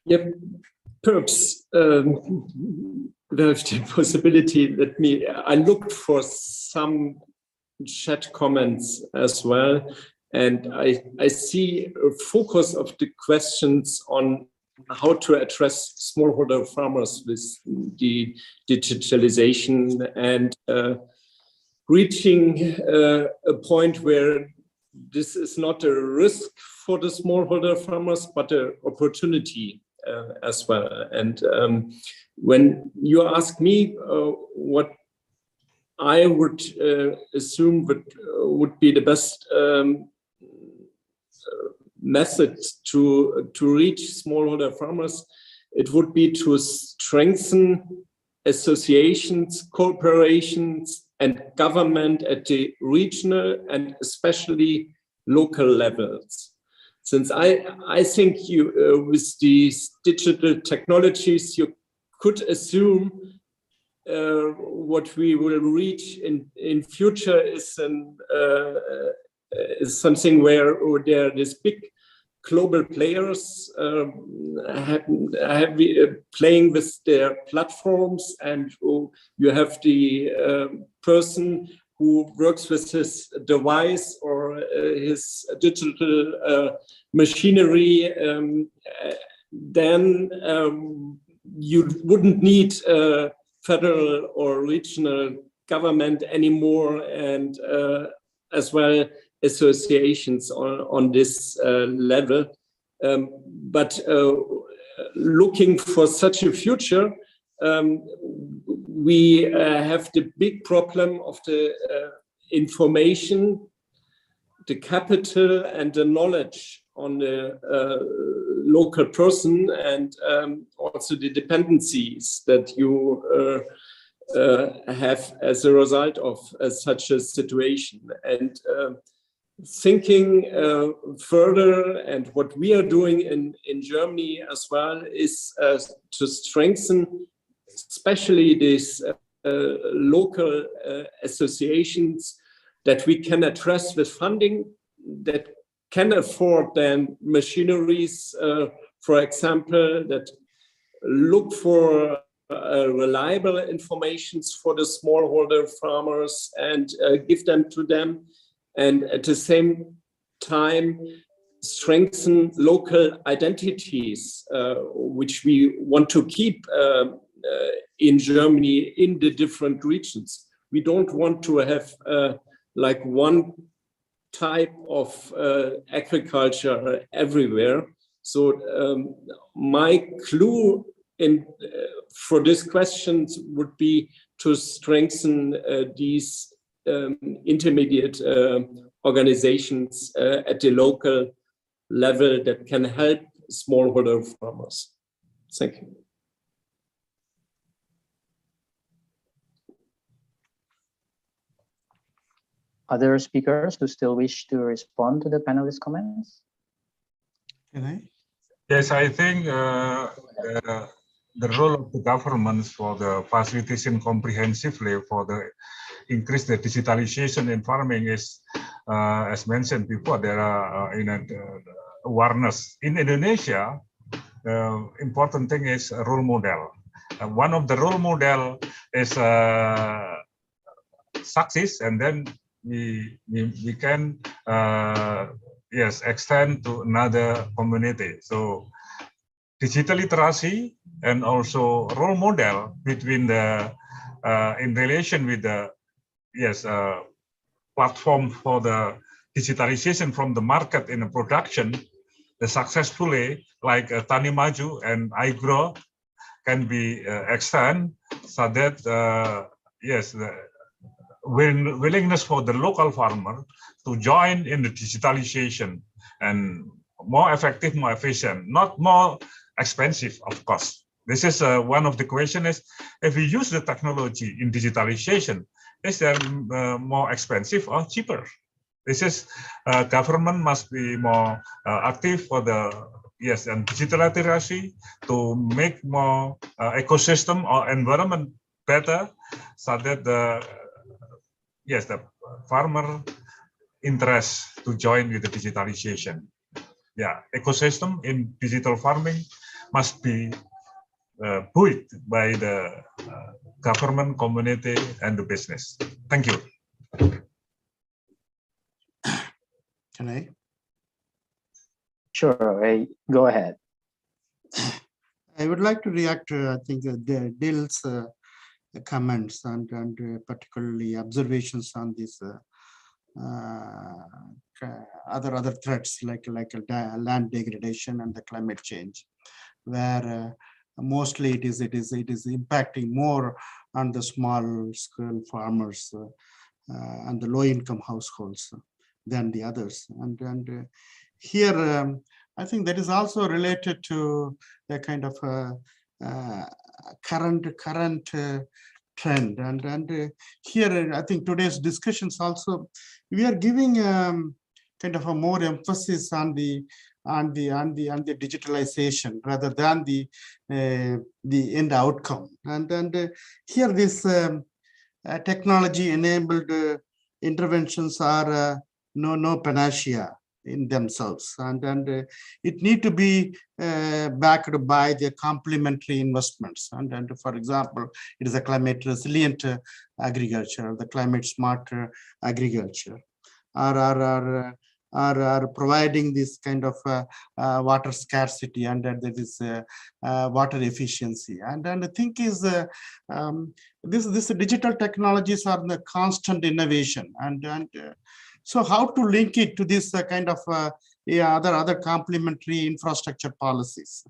Yep, perhaps there's the possibility. I looked for some chat comments as well, and I see a focus of the questions on how to address smallholder farmers with the digitalization and reaching a point where this is not a risk for the smallholder farmers, but an opportunity as well. And when you ask me what I would assume would be the best method to reach smallholder farmers, it would be to strengthen associations, corporations, and government at the regional and especially local levels. Since I think you with these digital technologies, you could assume what we will reach in future is something where there are these big global players playing with their platforms, and you have the person who works with his device or his digital machinery. Then you wouldn't need federal or regional government anymore, and as well associations on this level. But looking for such a future, we have the big problem of the information, the capital, and the knowledge on the local person, and also the dependencies that you have as a result of such a situation. And thinking further, and what we are doing in Germany as well, is to strengthen especially these local associations that we can address with funding, that can afford then machineries, for example, that look for reliable informations for the smallholder farmers and give them to them, and at the same time strengthen local identities, which we want to keep in Germany in the different regions. We don't want to have like one type of agriculture everywhere. So my clue for this question would be to strengthen these intermediate organizations at the local level that can help smallholder farmers. Thank you. Other speakers who still wish to respond to the panelists' comments? Can I? Yes, I think the role of the governments for the facilitation comprehensively for the increase the digitalization in farming is, as mentioned before, there are awareness. In Indonesia, important thing is a role model. One of the role model is success, and then we can yes, extend to another community. So digital literacy and also role model between the in relation with the platform for the digitalization from the market in the production, the successfully like Tani Maju and iGrow can be extend, so that yes, the willingness for the local farmer to join in the digitalization and more effective, more efficient, not more expensive, of course. This is one of the questions is, if we use the technology in digitalization, is there more expensive or cheaper? This is government must be more active for the and digital literacy to make more ecosystem or environment better, so that the farmer interest to join with the digitalization. Yeah, ecosystem in digital farming must be built by the government, community, and the business. Thank you. Can I? Sure, go ahead. I would like to react to, I think, Dill's comments and particularly observations on these other threats like land degradation and the climate change, where mostly it is impacting more on the small scale farmers and the low income households than the others. And here I think that is also related to the kind of current trend. And here I think today's discussions also, we are giving kind of a more emphasis on the digitalization rather than the end outcome. And here this technology enabled interventions are no panacea in themselves, and it need to be backed by the complementary investments. And for example, it is a climate resilient agriculture, the climate smart agriculture, are providing this kind of water scarcity, and there is water efficiency. And the thing is, this digital technologies are the constant innovation, and so how to link it to this kind of other complementary infrastructure policies?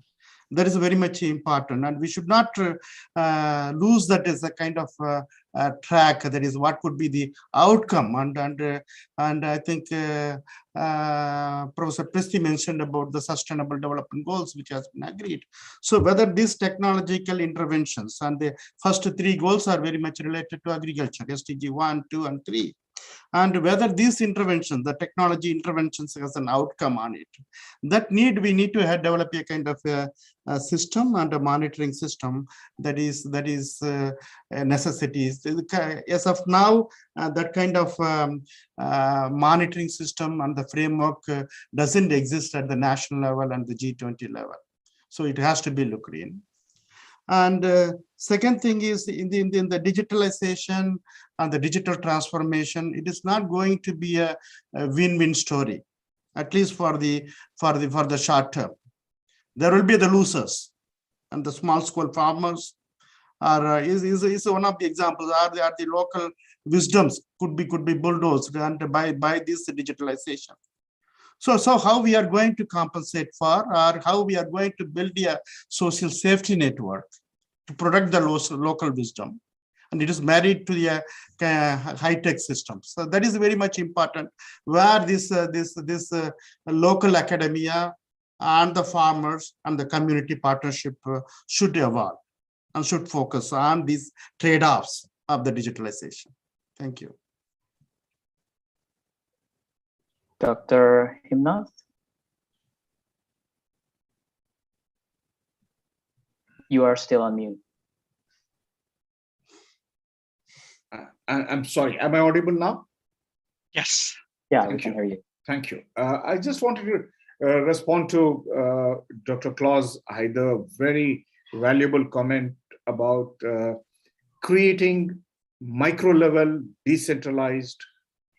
That is very much important, and we should not lose that as a kind of track. That is what could be the outcome, and I think Professor Presti mentioned about the Sustainable Development Goals, which has been agreed. So whether these technological interventions, and the first three goals are very much related to agriculture, SDG 1, 2, and 3. And whether these interventions, the technology interventions, has an outcome on it. We need to develop a kind of a system and a monitoring system that is a necessity. As of now, that kind of monitoring system and the framework doesn't exist at the national level and the G20 level. So it has to be looked in. And second thing is in the digitalization and the digital transformation, it is not going to be a win-win story, at least for the short term. There will be the losers, and the small scale farmers is one of the examples. Are the local wisdoms could be bulldozed and by this digitalization. So how we are going to compensate for, or how we are going to build a social safety network to protect the local wisdom, and it is married to the high-tech systems. So that is very much important, where this local academia and the farmers and the community partnership should evolve and should focus on these trade-offs of the digitalization. Thank you. Dr. Himnath? You are still on mute. I'm sorry, am I audible now? Yes. Yeah, we can hear you. Thank you. I just wanted to respond to Dr. Klaus Haider, very valuable comment about creating micro-level, decentralized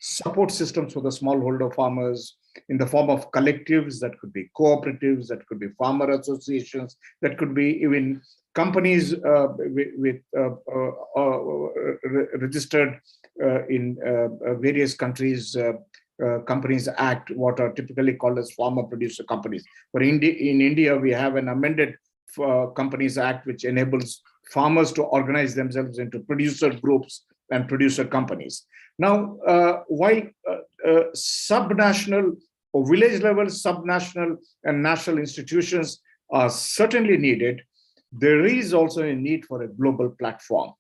support systems for the smallholder farmers in the form of collectives, that could be cooperatives, that could be farmer associations, that could be even companies registered in various countries. Companies Act, what are typically called as farmer producer companies. But in India, we have an amended Companies Act, which enables farmers to organize themselves into producer groups and producer companies. Now, while subnational or village level, subnational and national institutions are certainly needed, there is also a need for a global platform.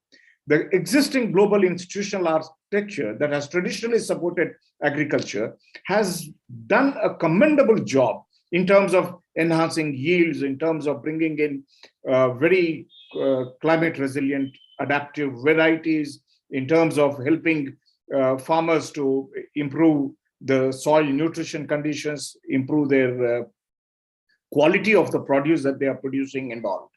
The existing global institutional architecture that has traditionally supported agriculture has done a commendable job in terms of enhancing yields, in terms of bringing in very climate resilient adaptive varieties, in terms of helping farmers to improve the soil nutrition conditions, improve their quality of the produce that they are producing and all.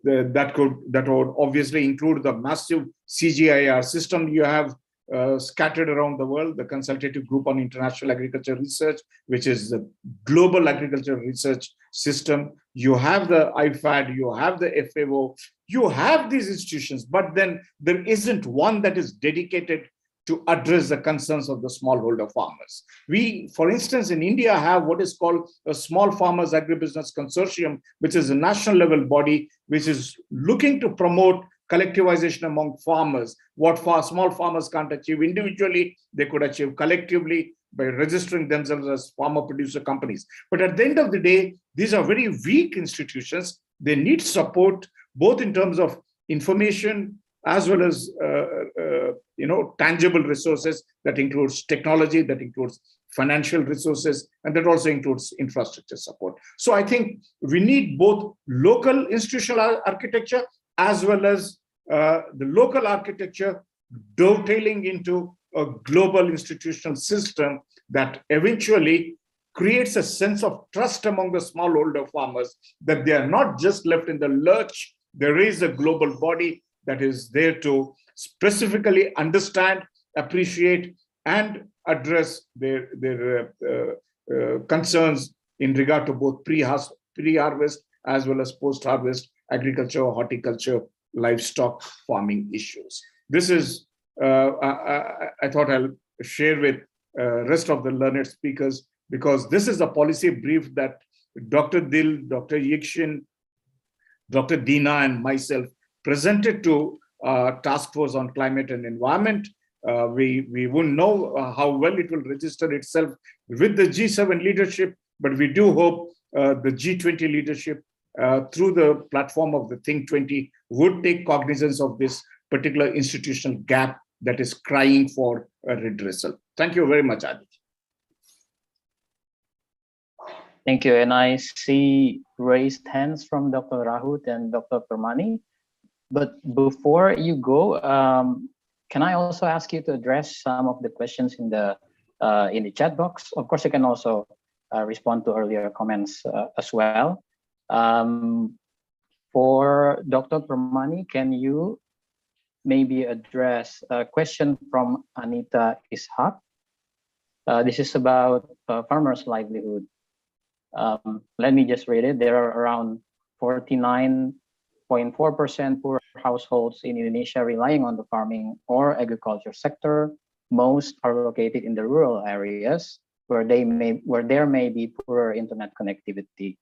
That would obviously include the massive CGIAR system you have scattered around the world, the Consultative Group on International Agriculture Research, which is the global agriculture research system. You have the IFAD, you have the FAO, you have these institutions, but then there isn't one that is dedicated to address the concerns of the smallholder farmers. We, for instance, in India have what is called a Small Farmers Agribusiness Consortium, which is a national level body, which is looking to promote collectivization among farmers. What small farmers can't achieve individually, they could achieve collectively by registering themselves as farmer producer companies. But at the end of the day, these are very weak institutions. They need support, both in terms of information as well as tangible resources. That includes technology, that includes financial resources, and that also includes infrastructure support. So I think we need both local institutional architecture as well as the local architecture dovetailing into a global institutional system that eventually creates a sense of trust among the smallholder farmers, that they are not just left in the lurch. There is a global body that is there to specifically understand, appreciate, and address their concerns in regard to both pre-harvest as well as post-harvest agriculture, horticulture, livestock farming issues. This is, I thought I'll share with rest of the learned speakers, because this is a policy brief that Dr. Dil, Dr. Yikshin, Dr. Dina, and myself presented to Task Force on Climate and Environment. We wouldn't know how well it will register itself with the G7 leadership, but we do hope the G20 leadership through the platform of the Think 20 would take cognizance of this particular institutional gap that is crying for redressal. Thank you very much, Aditya. Thank you. And I see raised hands from Dr. Rahut and Dr. Permani. But before you go, can I also ask you to address some of the questions in the chat box? Of course, you can also respond to earlier comments as well. For Dr. Permani, can you maybe address a question from Anita Ishak? This is about farmers' livelihood. Let me just read it. There are around 49.4% poor households in Indonesia relying on the farming or agriculture sector. Most are located in the rural areas where there may be poorer internet connectivity.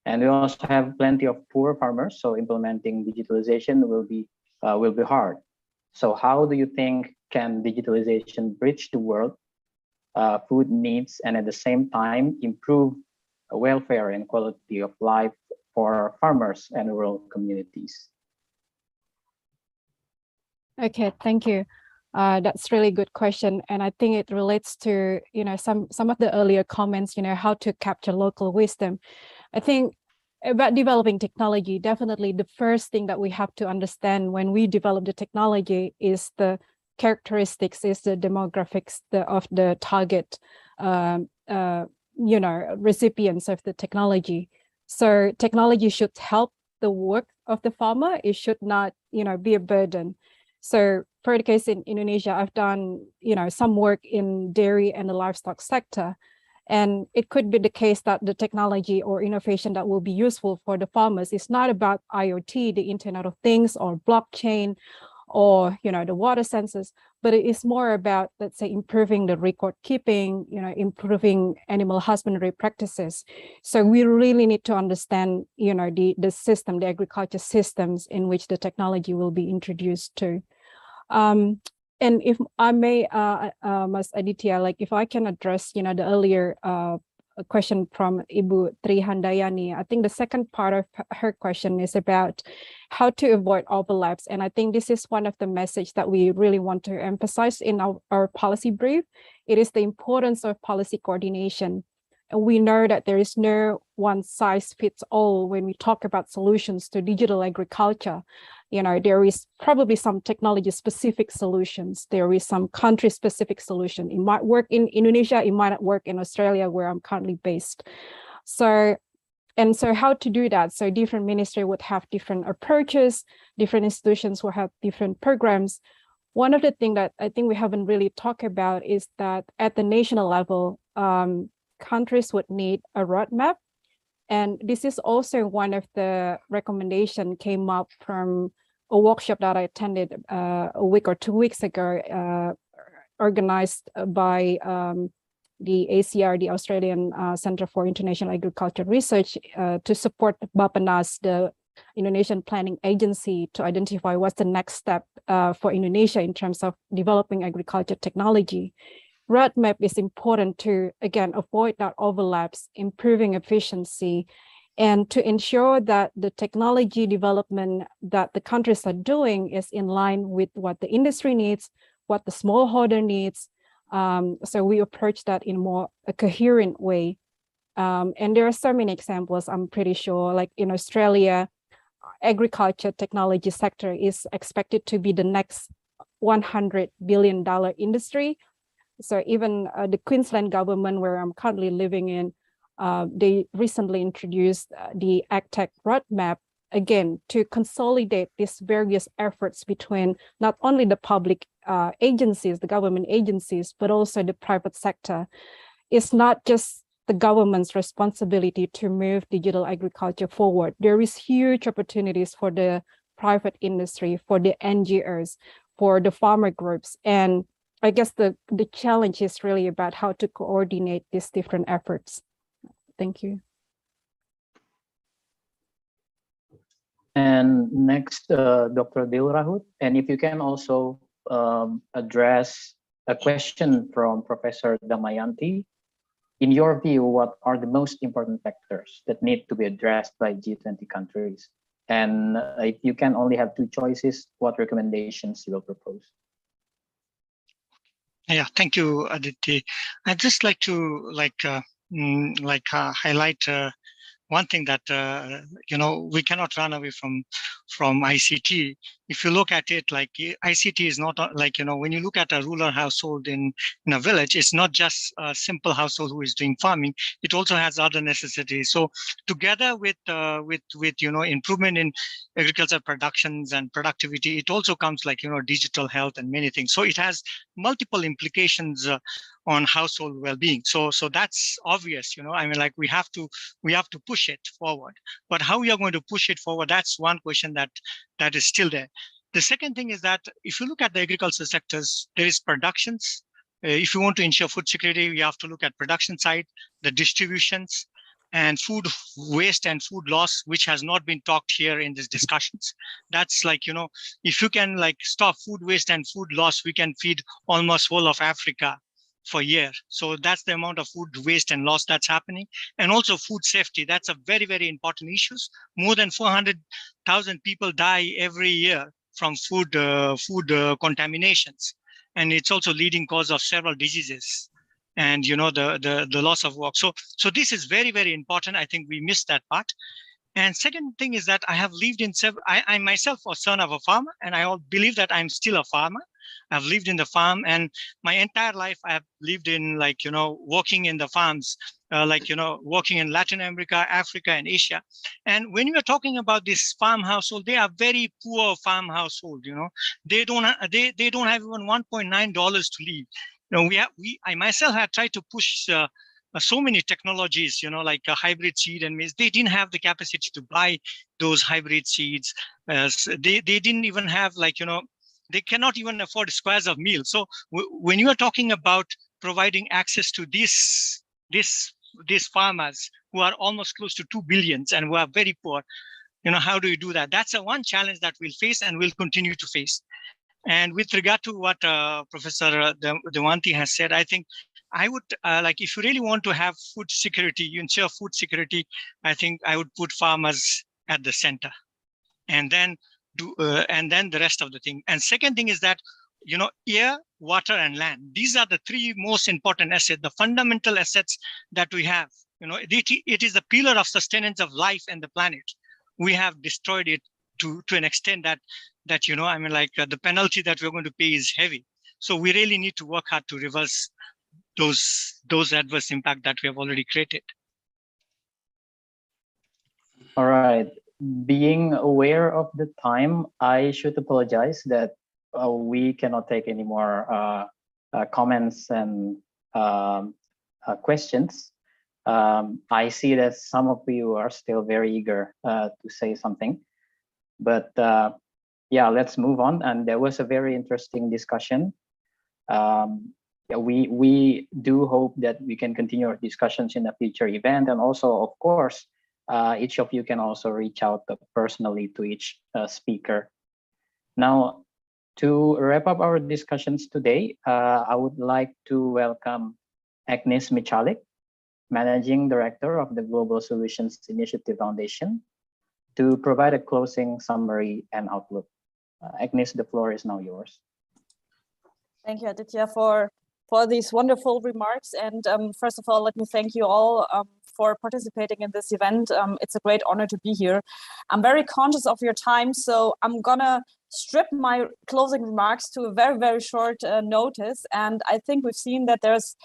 And we also have plenty of poor farmers, so implementing digitalization will be hard. So how do you think can digitalization bridge the world food needs and at the same time improve welfare and quality of life for farmers and rural communities? Okay, thank you. That's really good question, and I think it relates to some of the earlier comments. How to capture local wisdom. I think about developing technology. Definitely, the first thing that we have to understand when we develop the technology is the characteristics, is the demographics of the target, recipients of the technology. So technology should help the work of the farmer. It should not, be a burden. So for the case in Indonesia, I've done, some work in dairy and the livestock sector. And it could be the case that the technology or innovation that will be useful for the farmers is not about IoT, the Internet of Things, or blockchain, or the water sensors, but it is more about, let's say, improving the record keeping, improving animal husbandry practices. So we really need to understand, the system, the agriculture systems in which the technology will be introduced to. And if I may, Mas Aditya, if I can address, the earlier question from Ibu Trihandayani, I think the second part of her question is about how to avoid overlaps. And I think this is one of the message that we really want to emphasize in our policy brief. It is the importance of policy coordination. And we know that there is no one size fits all when we talk about solutions to digital agriculture. There is probably some technology specific solutions. There is some country specific solution. It might work in Indonesia, it might not work in Australia where I'm currently based. So how to do that? So different ministry would have different approaches, different institutions will have different programs. One of the things that I think we haven't really talked about is that at the national level, countries would need a roadmap. And this is also one of the recommendations came up from a workshop that I attended a week or 2 weeks ago, organized by the ACR, the Australian Centre for International Agriculture Research, to support Bappenas, the Indonesian planning agency, to identify what's the next step for Indonesia in terms of developing agriculture technology. Roadmap is important to, again, avoid that overlaps, improving efficiency, and to ensure that the technology development that the countries are doing is in line with what the industry needs, what the smallholder needs. So we approach that in more a coherent way. And there are so many examples, I'm pretty sure, like in Australia, agriculture technology sector is expected to be the next $100 billion industry. So even the Queensland government, where I'm currently living in, they recently introduced the AgTech roadmap, again, to consolidate these various efforts between not only the public agencies, the government agencies, but also the private sector. It's not just the government's responsibility to move digital agriculture forward. There is huge opportunities for the private industry, for the NGOs, for the farmer groups. And I guess the challenge is really about how to coordinate these different efforts. Thank you. And next, Dr. Dil Rahut, and if you can also address a question from Professor Damayanti. In your view, what are the most important factors that need to be addressed by G20 countries? And if you can only have two choices, what recommendations you will propose? Yeah, thank you, Aditi. I'd just like to highlight one thing that we cannot run away from ICT. If you look at it, like ICT is not when you look at a rural household in a village, it's not just a simple household who is doing farming. It also has other necessities. So together with improvement in agriculture productions and productivity, it also comes digital health and many things. So it has multiple implications on household well-being. So that's obvious. we have to push it forward. But how we are going to push it forward, that's one question that is still there. The second thing is that if you look at the agriculture sectors, there is productions. If you want to ensure food security, we have to look at production side, the distributions, and food waste and food loss, which has not been talked here in these discussions. That's if you can stop food waste and food loss, we can feed almost whole of Africa for a year. So that's the amount of food waste and loss that's happening. And also food safety. That's a very, very important issue. More than 400,000 people die every year from food contaminations. And it's also leading cause of several diseases and, the loss of work. So this is very, very important. I think we missed that part. And second thing is that I have lived in I myself was son of a farmer, and I believe that I'm still a farmer. I've lived in the farm, and my entire life I've lived in working in the farms, working in Latin America, Africa, and Asia. And when you're talking about this farm household, they are very poor farm household. They don't have even $1.9 to live. I myself had tried to push so many technologies, like a hybrid seed and maize. They didn't have the capacity to buy those hybrid seeds. They didn't even have they cannot even afford squares of meal. So when you are talking about providing access to these farmers who are almost close to 2 billion and who are very poor, how do you do that? That's one challenge that we'll face and will continue to face. And with regard to what Professor Dewanti has said, I think I would if you really want to have food security, you ensure food security, I think I would put farmers at the center, and then the rest of the thing. And second thing is that, air, water, and land. These are the three most important assets, the fundamental assets that we have. It is a pillar of sustenance of life and the planet. We have destroyed it to an extent that the penalty that we're going to pay is heavy. So we really need to work hard to reverse those adverse impact that we have already created. All right. Being aware of the time, I should apologize that we cannot take any more comments and questions. I see that some of you are still very eager to say something, but yeah, let's move on. And there was a very interesting discussion. We do hope that we can continue our discussions in a future event, and also, of course, each of you can also reach out personally to each speaker. Now, to wrap up our discussions today, I would like to welcome Agnes Michalik, Managing Director of the Global Solutions Initiative Foundation, to provide a closing summary and outlook. Agnes, the floor is now yours. Thank you, Aditya, for these wonderful remarks. And first of all, let me thank you all for participating in this event. It's a great honor to be here. I'm very conscious of your time, so I'm gonna strip my closing remarks to a very, very short notice. And I think we've seen that there's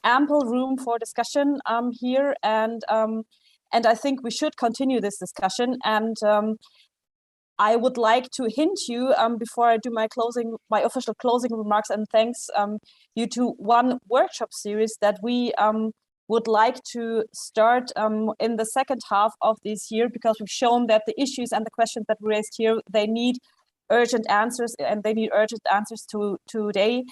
ample room for discussion here, and I think we should continue this discussion. And I would like to hint you before I do my official closing remarks and thanks you to one workshop series that we would like to start in the second half of this year, because we've shown that the issues and the questions that we raised here, they need urgent answers, and they need urgent answers today.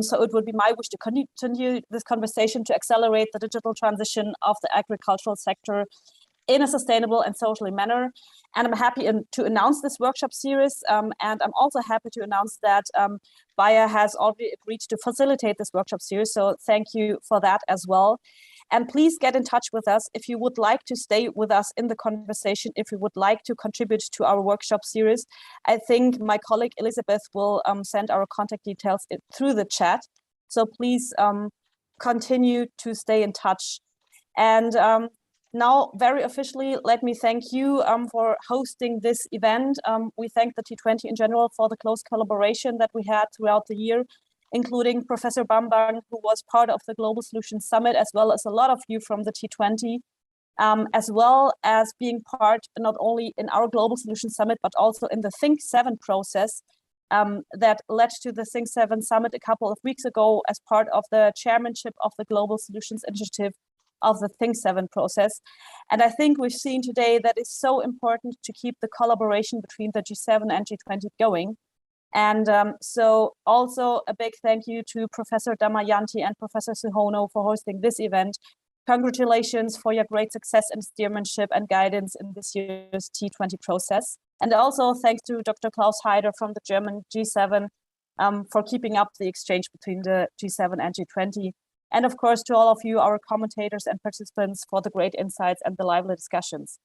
So it would be my wish to continue this conversation to accelerate the digital transition of the agricultural sector in a sustainable and socially manner. And I'm happy to announce this workshop series. And I'm also happy to announce that Bayer has already agreed to facilitate this workshop series. So thank you for that as well. And please get in touch with us if you would like to stay with us in the conversation, if you would like to contribute to our workshop series. I think my colleague Elizabeth will send our contact details through the chat. So please continue to stay in touch. And now, very officially, let me thank you for hosting this event. We thank the G20 in general for the close collaboration that we had throughout the year, including Professor Bambang, who was part of the Global Solutions Summit, as well as a lot of you from the G20, as well as being part not only in our Global Solutions Summit, but also in the Think 7 process that led to the Think 7 Summit a couple of weeks ago as part of the chairmanship of the Global Solutions Initiative of the Think 7 process. And I think we've seen today that it's so important to keep the collaboration between the G7 and G20 going. And so also a big thank you to Professor Damayanti and Professor Suhono for hosting this event. Congratulations for your great success and steermanship and guidance in this year's G20 process. And also thanks to Dr. Klaus Heider from the German G7 for keeping up the exchange between the G7 and G20. And of course, to all of you, our commentators and participants, for the great insights and the lively discussions.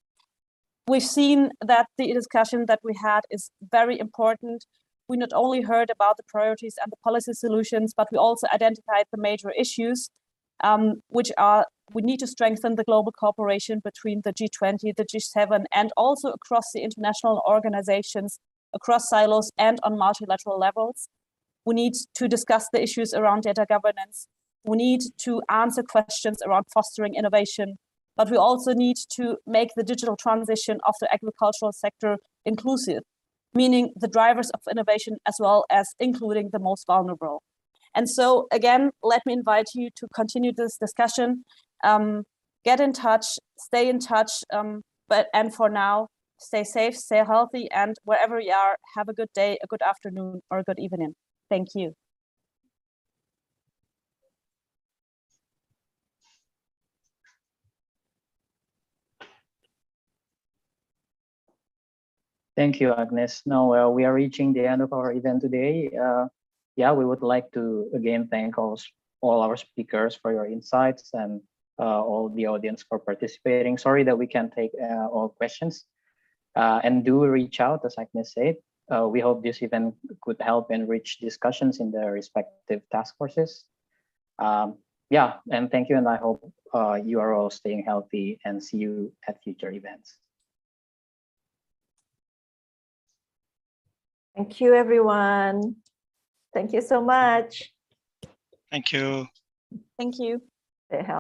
We've seen that the discussion that we had is very important. We not only heard about the priorities and the policy solutions, but we also identified the major issues, which are, we need to strengthen the global cooperation between the G20, the G7, and also across the international organizations, across silos and on multilateral levels. We need to discuss the issues around data governance. We need to answer questions around fostering innovation, but we also need to make the digital transition of the agricultural sector inclusive, meaning the drivers of innovation as well as including the most vulnerable. And so again, let me invite you to continue this discussion, get in touch, stay in touch, and for now, stay safe, stay healthy, and wherever you are, have a good day, a good afternoon, or a good evening. Thank you. Thank you, Agnes. Now we are reaching the end of our event today. Yeah, we would like to again thank all our speakers for your insights and all the audience for participating. Sorry that we can't take all questions. And do reach out, as Agnes said. We hope this event could help enrich discussions in the respective task forces. Yeah, and thank you, and I hope you are all staying healthy, and see you at future events. Thank you, everyone. Thank you so much. Thank you. Thank you. Stay healthy.